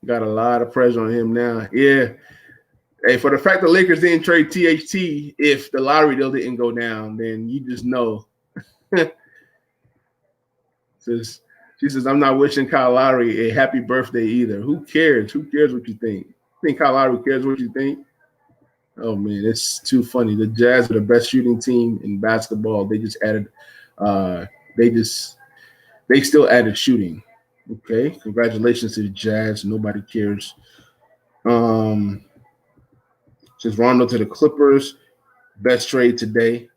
got a lot of pressure on him now. Yeah. Hey, for the fact the Lakers didn't trade THT, if the Lowry deal didn't go down, then you just know. She says, I'm not wishing Kyle Lowry a happy birthday either. Who cares? Who cares what you think? Think Kyle Lowry cares what you think? Oh, man, it's too funny. The Jazz are the best shooting team in basketball. They just added they still added shooting. Okay, congratulations to the Jazz. Nobody cares. Says Rondo to the Clippers. Best trade today.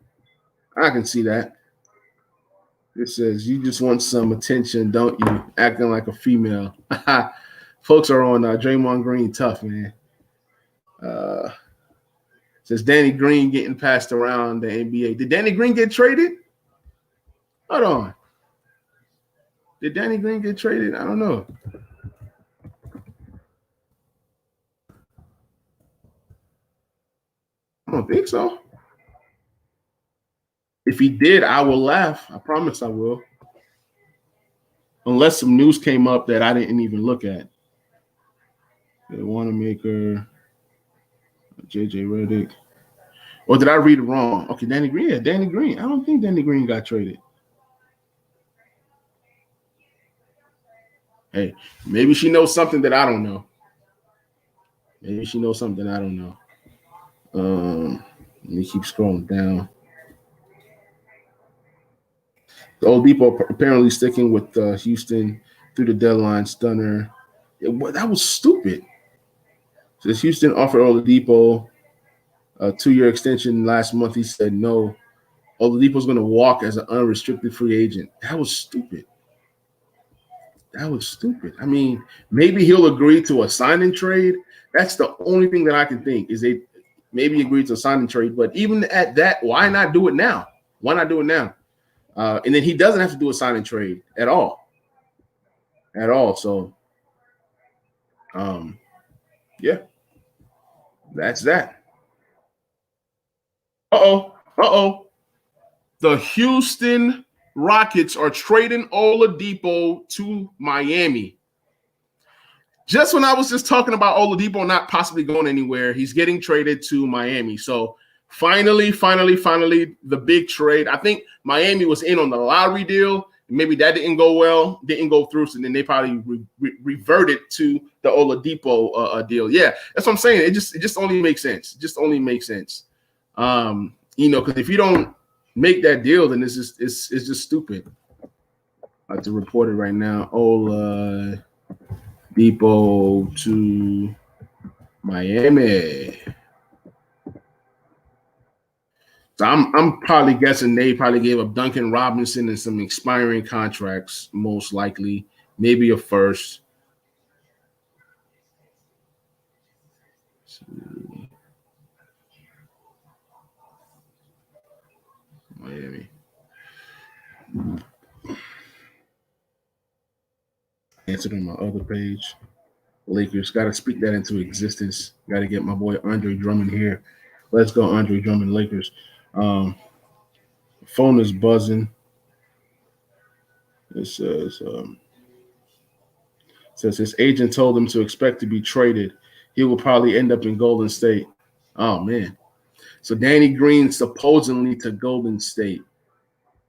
I can see that. It says you just want some attention, don't you? Acting like a female. Folks are on Draymond Green tough, man. Says Danny Green getting passed around the NBA. Did Danny Green get traded? Hold on. Did Danny Green get traded? I don't know. I don't think so. If he did, I will laugh. I promise I will. Unless some news came up that I didn't even look at. The Wanamaker, JJ Redick. Or did I read it wrong? Okay, Danny Green. Yeah, Danny Green. I don't think Danny Green got traded. Hey, maybe she knows something that I don't know. Maybe she knows something I don't know. Let me keep scrolling down. Oladipo apparently sticking with Houston through the deadline. Stunner. That was stupid. So Houston offered Oladipo a 2-year extension last month. He said no. Oladipo's going to walk as an unrestricted free agent. That was stupid. That was stupid. I mean, maybe he'll agree to a signing trade. That's the only thing that I can think is they maybe agree to a signing trade. But even at that, why not do it now? Why not do it now? And then he doesn't have to do a signing trade at all. At all. So, yeah, that's that. Uh-oh. The Houston Rockets are trading Oladipo to Miami. Just when I was just talking about Oladipo not possibly going anywhere, he's getting traded to Miami. So finally, the big trade. I think Miami was in on the Lowry deal. Maybe that didn't go through. So then they probably reverted to the Oladipo deal. Yeah, that's what I'm saying. It just only makes sense. Because if you don't make that deal, then it's just stupid. I have to report it right now. Oladipo to Miami. So I'm probably guessing they probably gave up Duncan Robinson and some expiring contracts, most likely, maybe a first. Miami. Answered on my other page. Lakers got to speak that into existence. Got to get my boy Andre Drummond here. Let's go, Andre Drummond, Lakers. Phone is buzzing. It says his agent told him to expect to be traded. He will probably end up in Golden State. Oh, man. So Danny Green supposedly to Golden State.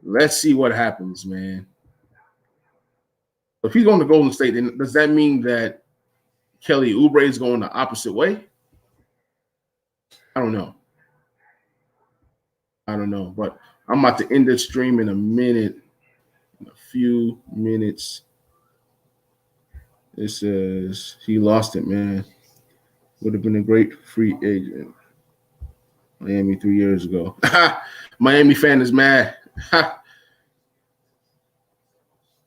Let's see what happens, man. If he's going to Golden State, then does that mean that Kelly Oubre is going the opposite way? I don't know. But I'm about to end this stream in a few minutes. It says he lost it, man. Would have been a great free agent. Miami 3 years ago. Miami fan is mad. I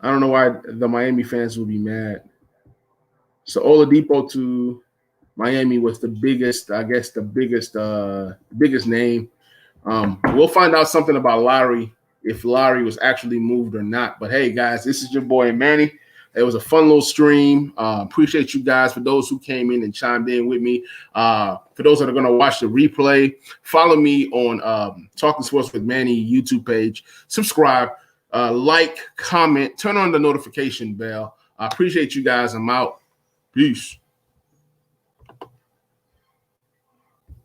don't know why the Miami fans will be mad. So Oladipo to Miami was the biggest name. We'll find out something about Lowry, if Lowry was actually moved or not. But hey, guys, this is your boy Manny. It was a fun little stream. Appreciate you guys for those who came in and chimed in with me. For those that are going to watch the replay, follow me on Talking Sports with Manny YouTube page. Subscribe, like, comment, turn on the notification bell. I appreciate you guys. I'm out. Peace.